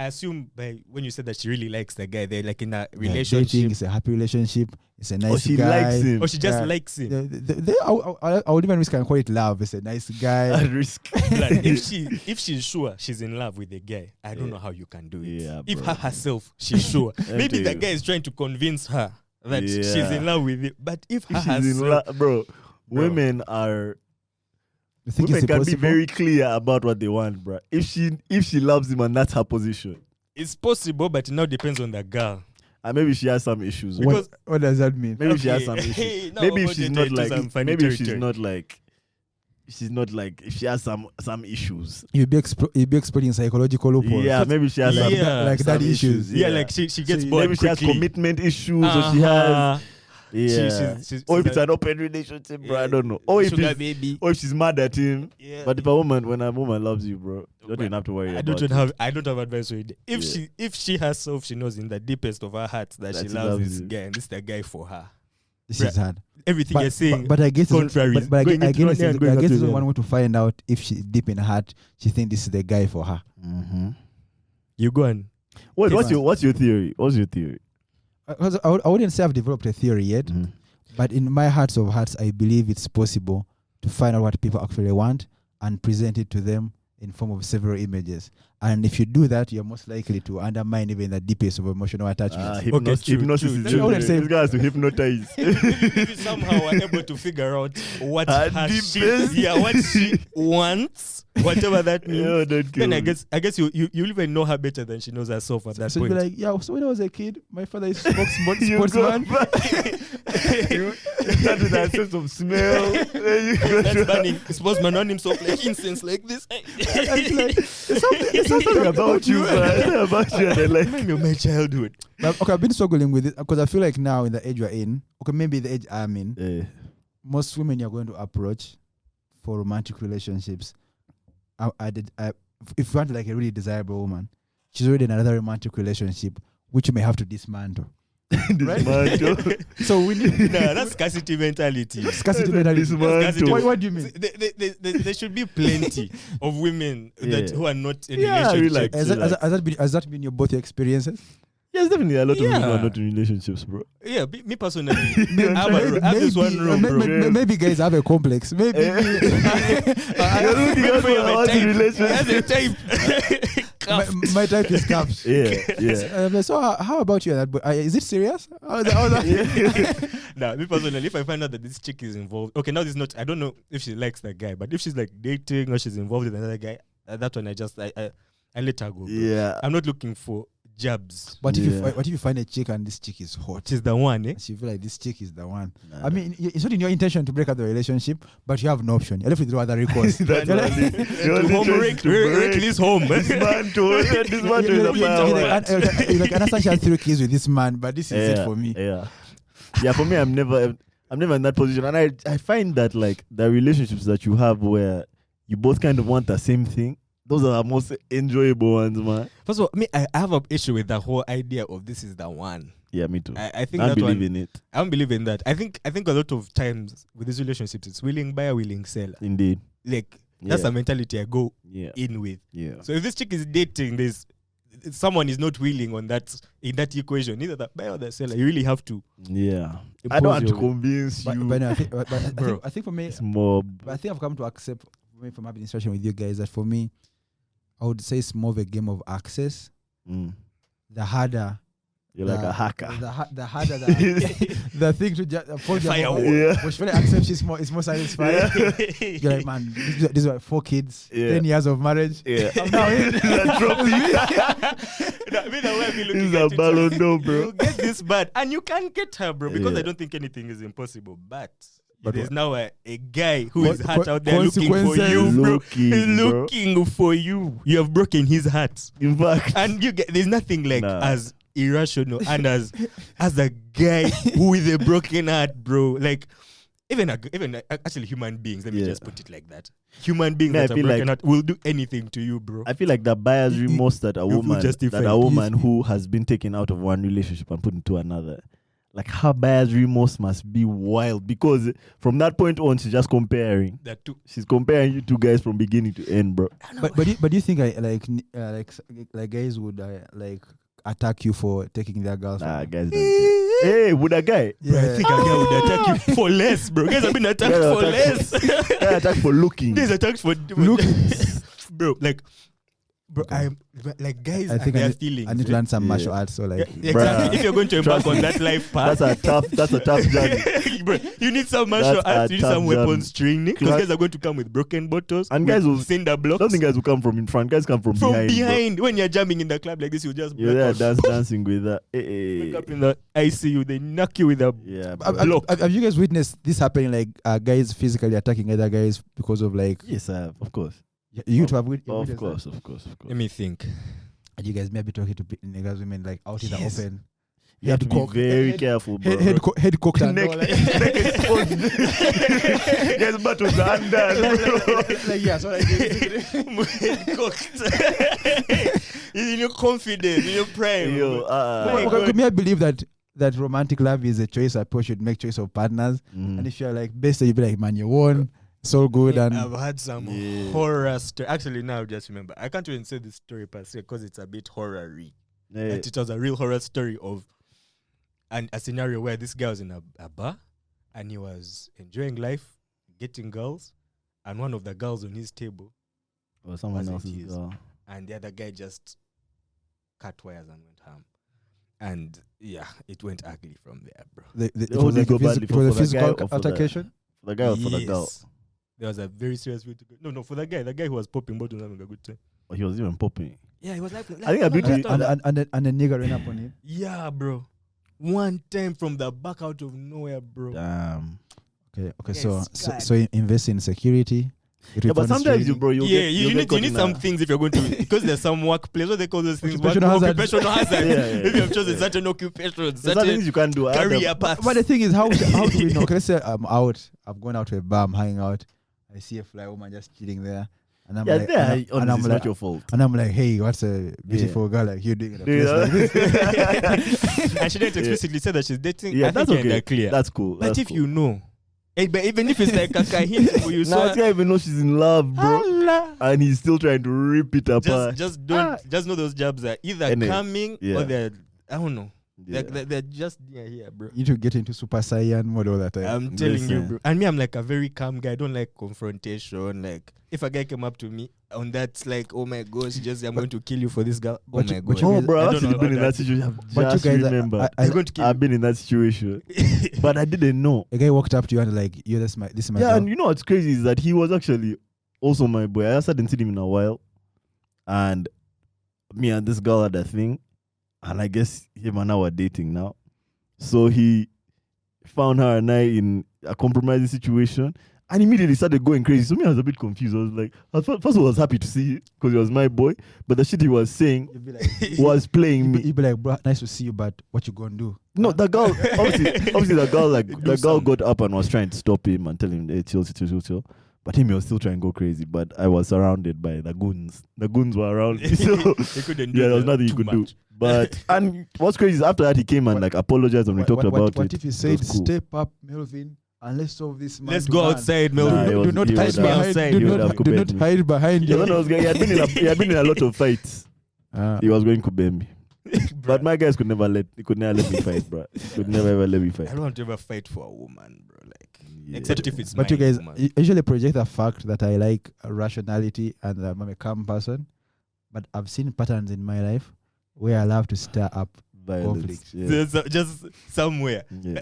assume by when you said that she really likes the guy, they're like in a relationship, Dating is a happy relationship. It's a nice oh, she guy. likes him. or she just Yeah. likes him. I would even risk and call it love. It's a nice guy. At risk. Like, if she's sure she's in love with the guy, I don't know how you can do it. Yeah, If bro. her herself she's sure, maybe tell the you. guy is trying to convince her that she's Yeah. in love with it. But if her If she's in herself, bro, Bro. women are You think women it's can be possible? very clear about what they want, bro. If she loves him and that's her position, it's possible, but it now depends on the girl. and maybe she has some issues. Because- What does that mean? Maybe she has Okay. some issues. Hey, now Maybe if about she's the not tattoos and like, funny maybe if she's territory. not like, if she has some issues. You'd be exploiting psychological loopholes. Yeah, maybe she has some, Yeah. like some that issues. Yeah, like she gets So bored maybe she has quickly. commitment issues, or she has, Uh-huh. yeah. she's Or if it's like- an open relationship, bro, I Yeah, don't know. Or if sugar it's, baby. or if she's mad at him. Yeah. But when a woman loves you, bro, you don't even have to worry I about don't it. have advice for it. If she herself she knows in the deepest of her heart that she loves this guy and this is the guy for her. This is hard. Everything you're saying, but I guess contraries. But Going into one ear and going I out guess to it's the one other. way to find out if she deep in her heart she thinks this is the guy for her. Mm-hmm. you go on. What's Yes. your theory? What's your theory? I wouldn't say I've developed a theory yet, Mhm. but in my heart of hearts, I believe it's possible to find out what people actually want and present it to them in form of several images. And if you do that, you're most likely to undermine even the deepest of emotional attachments. Hypnosis true. is That's what I'm saying. this guy has to hypnotize. If you somehow are able to figure out what Her her deepest- what she wants, whatever that means, Yo, don't kill then I me. guess you'll even know her better than she knows herself at that So you'd point. be like, yeah, so when I was a kid, my father is You sportsman. go back. You start with that sense of smell. Then you go That's to- burning sportsman on himself like incense like this. It's like, It's something about you, man. It's not about you. And then like, Remind me of my childhood. But, okay, I've been struggling with it because I feel like now in the age we're in, okay, maybe the age I'm in, most women you're going to approach for romantic relationships. If you want like a really desirable woman, she's already in another romantic relationship, which you may have to dismantle. Dismantle. So we need Nah, that's scarcity mentality. scarcity mentality. Dismantle. What do you mean? There should be plenty of women Yeah. who are not in Yeah, relationships. relax. Has that been both your experiences? Yes, definitely a lot of women who Yeah. are not in relationships, bro. Yeah, me personally, Maybe- I have this one room, bro. maybe guys have a complex. Maybe You're looking at Maybe I'm a what type. relationship. As a type. my type is caps. Yeah. So how about you? Is it serious? Nah, me personally, if I find out that this chick is involved, okay, now this is not. I don't know if she likes that guy, but if she's like dating or she's involved with another guy, that one I let her go. Bro. Yeah. I'm not looking for jabs. But Yeah. what if you find a chick and this chick is hot? She's the one, eh? She feel like this chick is the one. Nah. I mean, it's not in your intention to break up the relationship, but you have no option. You're left with no other recourse. That's You're like- only- the only Home choice rake to break. this home. Dismantle is a power. You're like, I understand she has 3 kids with this man, but this is it for me. Yeah, for me, I'm never in that position, and I find that like the relationships that you have where you both kind of want the same thing, those are the most enjoyable ones, man. First of all, I have an issue with the whole idea of this is the one. Yeah, me too. I think I that believe one, in it. I don't believe in that. I think a lot of times with these relationships, it's willing buyer, willing seller. Indeed. Like that's Yeah. the mentality I go Yeah. in with. Yeah. So if this chick is dating, someone is not willing in that equation, either the buyer or the seller. You really have to. Yeah. I impose don't want to your will. convince But, you. but no, I Bro. think for me, It's more. but I think I've come to accept from having discussion with you guys that for me, I would say it's more of a game of access. Mm, The harder You're like a hacker. The harder the thing to just fold your Firewall. mom, Yeah. which really accepts is more satisfying. You're like, man, these are 4 kids, Yeah. 10 years of marriage. Yeah. I'm now in. I mean, the way I've been looking This is at a it, Ballon d'Or, bro. You get this bad, and you can't get her, bro, because Yeah. I don't think anything is impossible. But But there's what? now a guy who is Co- hot out there looking for consequences. you, bro. Looking, He's bro. looking for you. You have broken his heart, In fact, and you get there's nothing like Nah. as irrational and as a guy who with a broken heart, bro. Like even actually human beings. Let me Yeah. just put it like that. Human beings Yeah, I that are feel broken like- heart will do anything to you, bro. I feel like the buyer's remorse that a will woman justify who has been taken out of one relationship and put into another, like her buyer's remorse must be wild, because from that point on she's just comparing. That too. She's comparing you two guys from beginning to end, bro. But do you think like guys would like attack you for taking their girls? Nah, from guys don't care. Hey, would a guy? Bro, I think a guy would attack you for less, bro. Guys have been attacked Yeah, for less. Guy attacked for looking. Guys attacked for Looking. bro. Like, bro, Okay. I'm like guys I and think their feelings. I need to right? learn some Yeah. martial arts. So like, Yeah, Bruh. exactly. If you're going to embark Trust on me. that life path, That's a tough journey. bro, you need some martial That's arts. a You need some tough weapons training, because Class- guys are going to come with broken bottles And with guys will- cinder blocks. Don't think guys will come from in front. Guys come from behind. bro. When you're jamming in the club like this, you just You're black there out. dancing with that. Hey, Wake up in the ICU, they knock you with a yeah, have, bro. Block. have you guys witnessed this happening? Like guys physically attacking other guys because of like Yes, I have. Of course. you to have Of witnessed course. Of course. Let me think. that? And you guys may be talking to niggas, women like out in the Yes. open. You have to be cock- very head- careful, bro. Head cocked and Neck- all, like, Yes, but with the undone, bro. like yeah, so like Cooked. In your confidence, in your prime. Yo, My Okay, God. may I believe that romantic love is a choice approach. Should make choice of partners, and if you're like best, you be like, man, you won, so good, and I've had some Yeah. horror story. Actually, now just remember, I can't even say this story per se because it's a bit horror-y. Yeah. But it was a real horror story of a scenario where this guy was in a bar and he was enjoying life, getting girls, and one of the girls on his table, Or someone wasn't else's his. girl. and the other guy just cut wires and went ham. And yeah, it went ugly from there, bro. it Oh, was they like go a badly it was a for the guy physical or for the- altercation. For the guy or for the girl? Yes. There was a very serious way to go. No, for the guy who was popping bottles having a good time. Or he was even popping. Yeah, he was like I think I've been to- And a nigga ran up on him. yeah, bro. One time from the back out of nowhere, bro. Damn. Okay, Yes, so God. invest in security. Yeah, but sometimes you, bro, You need some things if you're going to, because there's some workplace. What they call those things? Occupational hazard. Occupational hazard. Yeah, yeah, If you have yeah, chosen yeah. certain occupations, There's some things certain you can't do. I had career a- paths. But the thing is, how do we know? Okay, let's say I'm out. I've gone out to a bar. I'm hanging out. I see a fly woman just chilling there, and I'm Yeah, like, there, and honestly, I'm it's like, not your fault. and I'm like, hey, what's a beautiful girl like you doing in a place Yeah. like this? And she didn't explicitly say that she's dating. Yeah, I that's think you're okay. clear. That's cool. But That's if cool. you know, but even if it's like a hint for you, Now so I can't even know she's in love, bro. Allah. And he's still trying to rip it apart. just don't just know those jobs are either And coming yeah. or they're, I don't know. Yeah. They're just here, bro. You need to get into Super Saiyan mode all the time. I'm telling you, Listen. bro. And me, I'm like a very calm guy. I don't like confrontation. Like, if a guy came up to me on that, like, oh my gosh, I'm going to kill you for this girl. Oh but my you- but god. you Oh, guys- bro, I I've don't know actually been in about that situation. But I've just you guys, remember. They're going to kill I've been in that situation, but I didn't know. a guy walked up to you and like, yo, this is my Yeah, girl. and you know what's crazy is that he was actually also my boy. I just hadn't seen him in a while, and me and this girl had a thing, and I guess him and I were dating now. So he found her and I in a compromising situation, and immediately started going crazy. So me, I was a bit confused. I was like, first of all, I was happy to see it because he was my boy, but the shit he was saying You'd be like, was playing me. you'd be like, bro, nice to see you, but what you gonna do? No, the girl, obviously the girl, like, Do the girl something. got up and was trying to stop him and tell him, hey, chill. But him, he was still trying to go crazy. But I was surrounded by the goons. The goons were around me. So, They couldn't do yeah, there was that nothing you too could do. much. But, and what's crazy is after that, he came and, What- like, apologized and we talked about what it. if you It said, was cool. step up, Melvin, and let's solve this man Let's to go man. outside, Nah, Melvin. it was- Do not he hide would have- behind. outside. Do He would not have do not kubed me. hide behind Yeah, you. when I was going, he had been in a lot of fights. He was going Kubembi. But my guys could never let me fight, bro. Could never ever let me I fight. don't want to ever fight for a woman, bro. Like, Yeah. except if it's But you my guys woman. usually project the fact that I like rationality and I'm a calm person. But I've seen patterns in my life where I love to stir up Violence. conflict. Yeah. Just somewhere. Yeah.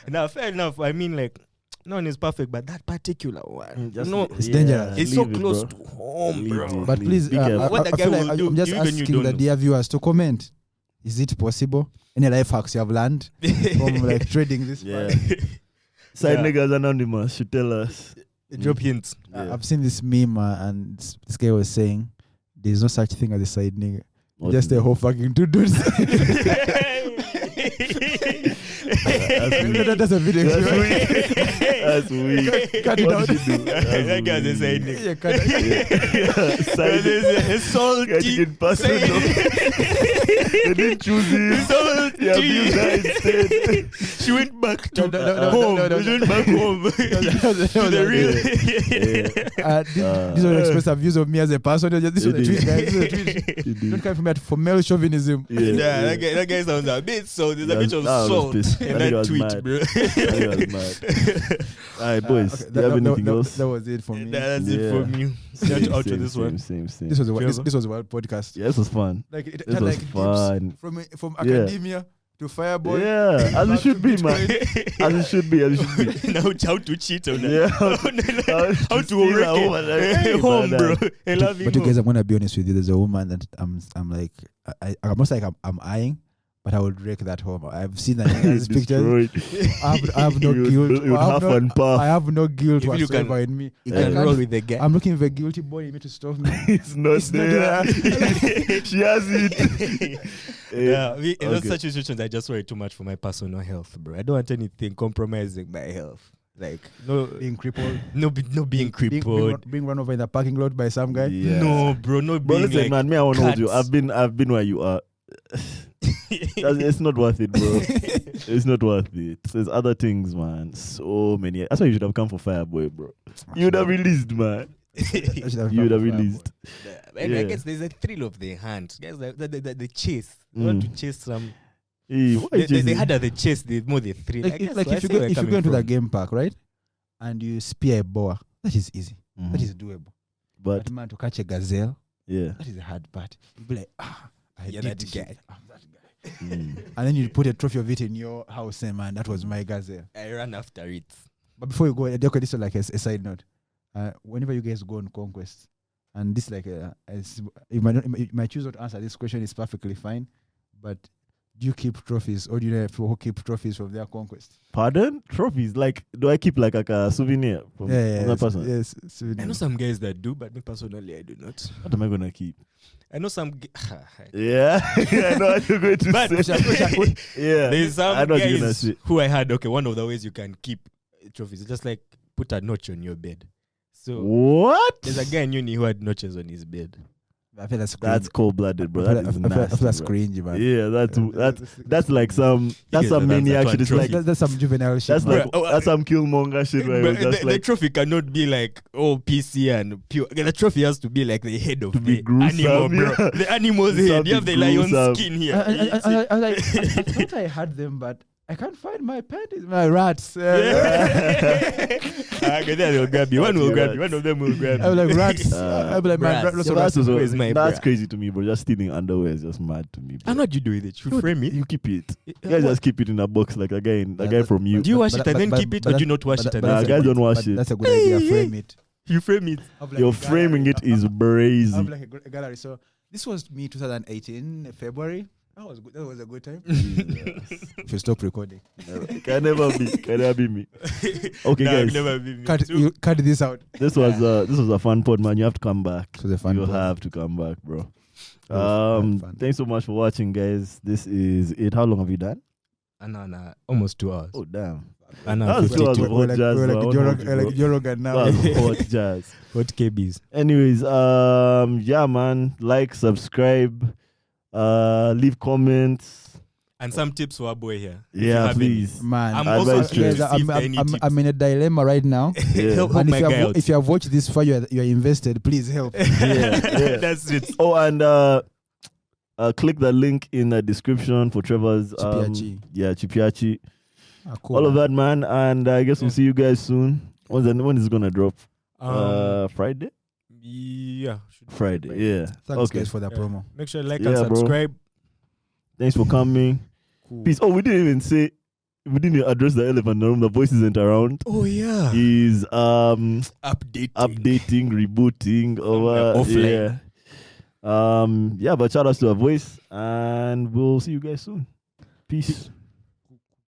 Now, fair enough. I mean, like, no one is perfect, but that particular one, Just- It's dangerous. it's so leave it, close bro. to home, Leave bro. it. But please, Be careful. What the I guy feel will like do, I'm just you even you asking don't the know. dear viewers to comment. Is it possible? Any life hacks you have learned from like trading this? Yeah. fire? Side Yeah. niggas anonymous should tell us. Drop hints. Yeah. I've seen this meme and this guy was saying there's no such thing as a side nigga. What Just is a it? whole fucking two dudes. That's a video. That's weak. That's weak. Cut it What out. did you do? That guy's a side weak. nigga. Yeah, cut it. Side It's Getting salty. in personal. They didn't choose him. Salty. He abused her instead. She went back to No, home. no. She went back home. To the real. These are expressive views of me as a person. This was a It tweet, is. guys. This was a tweet. He did. Don't come for me for male chauvinism. Yeah, that guy sounds a bit salt. There's a bit of I was salt pissed. in That nigga that was tweet, mad. bro. That was mad. All right, boys. Okay, do you have anything else? That was it for me. That's it Yeah. for me. Shout out to this one. Same. This was a Trevor? this was a wild podcast. Yeah, this was fun. Like it This had was like fun. dips from Yeah. academia to fireboy. Yeah, as it back should to be, man. Bitcoin. As it should be. As it should be. Now how to cheat on that. Yeah. How to steal work a woman, like, hey, home, bro. brother. I love you. But you guys, I'm gonna be honest with you. There's a woman that I'm like I'm not like I'm eyeing, but I would wreck that home. I've seen that in these pictures. Destroyed. I have no You guilt. would I have half no- and puff. I have no guilt If you whatsoever can- in me. You I can can't- roll with the guy. I'm looking for a guilty boy in me to stop me. It's not It's not there. there. She has it. Yeah, in those Okay. such situations, I just worry too much for my personal health, bro. I don't want anything compromising my health. Like Being crippled. no being crippled. Being run over in the parking lot by some guy. Yeah. No, bro, no Bro, being listen, like man. Me, I won't hold you. cats. I've been where you are. It's not worth it, bro. It's not worth it. There's other things, man. So many. That's why you should have come for Fireboy, bro. You would have released, man. You would have released. And I Yeah. guess there's a thrill of the hunt. Guys, the chase. You want to chase some. Hey, why you They chasing? had the chase, the more the thrill. Like, I guess like so. I if you see go where if you you're go into the coming game park, right, and you spear a boa, that is easy. Mhm. That is doable. But But man, to catch a gazelle, yeah. that is a hard part. You'll be like, I You're did that this guy. shit. I'm that guy. Mm. And then you put a trophy of it in your house, and man, that was my gazelle. from. I ran after it. But before you go, okay, this is like a side note. Whenever you guys go on conquest, and this like you might choose not to answer this question, is perfectly fine. But do you keep trophies, or do you who keep trophies from their conquest? Pardon? Trophies? Like, do I keep like a souvenir from that person? Yes. I know some guys that do, but me personally, I do not. What am I gonna keep? I know some. Yeah, I know what you're going to But say. Yeah, there's I some know what you're gonna guys say. who I had. Okay, one of the ways you can keep trophies is just like put a notch on your bed. So What? there's a guy in uni who had notches on his bed. I feel that's That's cold-blooded, bro. That is I feel nasty, that's bro. cringy, man. Yeah, that's like some That's maniac that shit. It's one like That's some juvenile shit. that's man. like Bro, that's some Killmonger shit where it But was just the like trophy cannot be like PC and pure. The trophy has to be like the head of To be the gruesome, animal, bro. yeah. The animal's head. You have the Something lion's gruesome. skin here. I was like, I thought I had them, but I can't find my panties, my rats. Okay, then they'll grab you. One will grab you. One of them will grab you. I'm like rats. Uh, I'm like my Brats. lots Yeah, of but rats. that's, also, Where's my that's bra? crazy to me, bro. Just stealing underwear is just mad to me. Bro. And what do you do with it? You Dude, frame it? You keep it. You Uh, guys what? just keep it in a box like a guy from you. Do you wash But- it and then but- keep it, but or do you not wash but- it and but then Nah, that's guys a good- don't wash but it. That's a good idea. Frame it. you frame it? Have like You're a gallery. framing it is Have brazy. like a gallery. So this was me 2018 February. That was good. That was a good time. Jesus. Should stop recording. Can never be me. Okay, Nah, guys. never be me Cut, too. you cut this out. This was a fun pod, man. You have to come back. It was a fun You pod. have to come back, bro. It was fun. Thanks so much for watching, guys. This is it. How long have you done? Nah, almost 2 hours. Oh, damn. And That was 2 hours 52 of hot jazz. We're bro. I like won't hold you, bro. Joe Rogan now. That was hot jazz. hot KBs. Anyways, yeah, man. Like, subscribe, leave comments. And some tips for our boy here. if Yeah, you have any. please. Man, I'm also guys, curious to see if any tips. I'm in a dilemma right now. Yeah. Help And my guy out. if you have watched this far, you are invested. Please help. Yeah. That's it. Oh, and click the link in the description for Trevor's Kipyaki. Kipyaki. Cool. All of that, man. And I guess we'll see you guys soon. When is it gonna drop? Friday? Yeah. Friday. Yeah. Thanks okay. guys for the Yeah. promo. Make sure you like Yeah, and bro. subscribe. Thanks for coming. Cool. Peace. Oh, we didn't even address the elephant in the room. The voice isn't around. Oh yeah. He's Updating, rebooting, offline. Yeah. But shout outs to our voice, and we'll see you guys soon. Peace.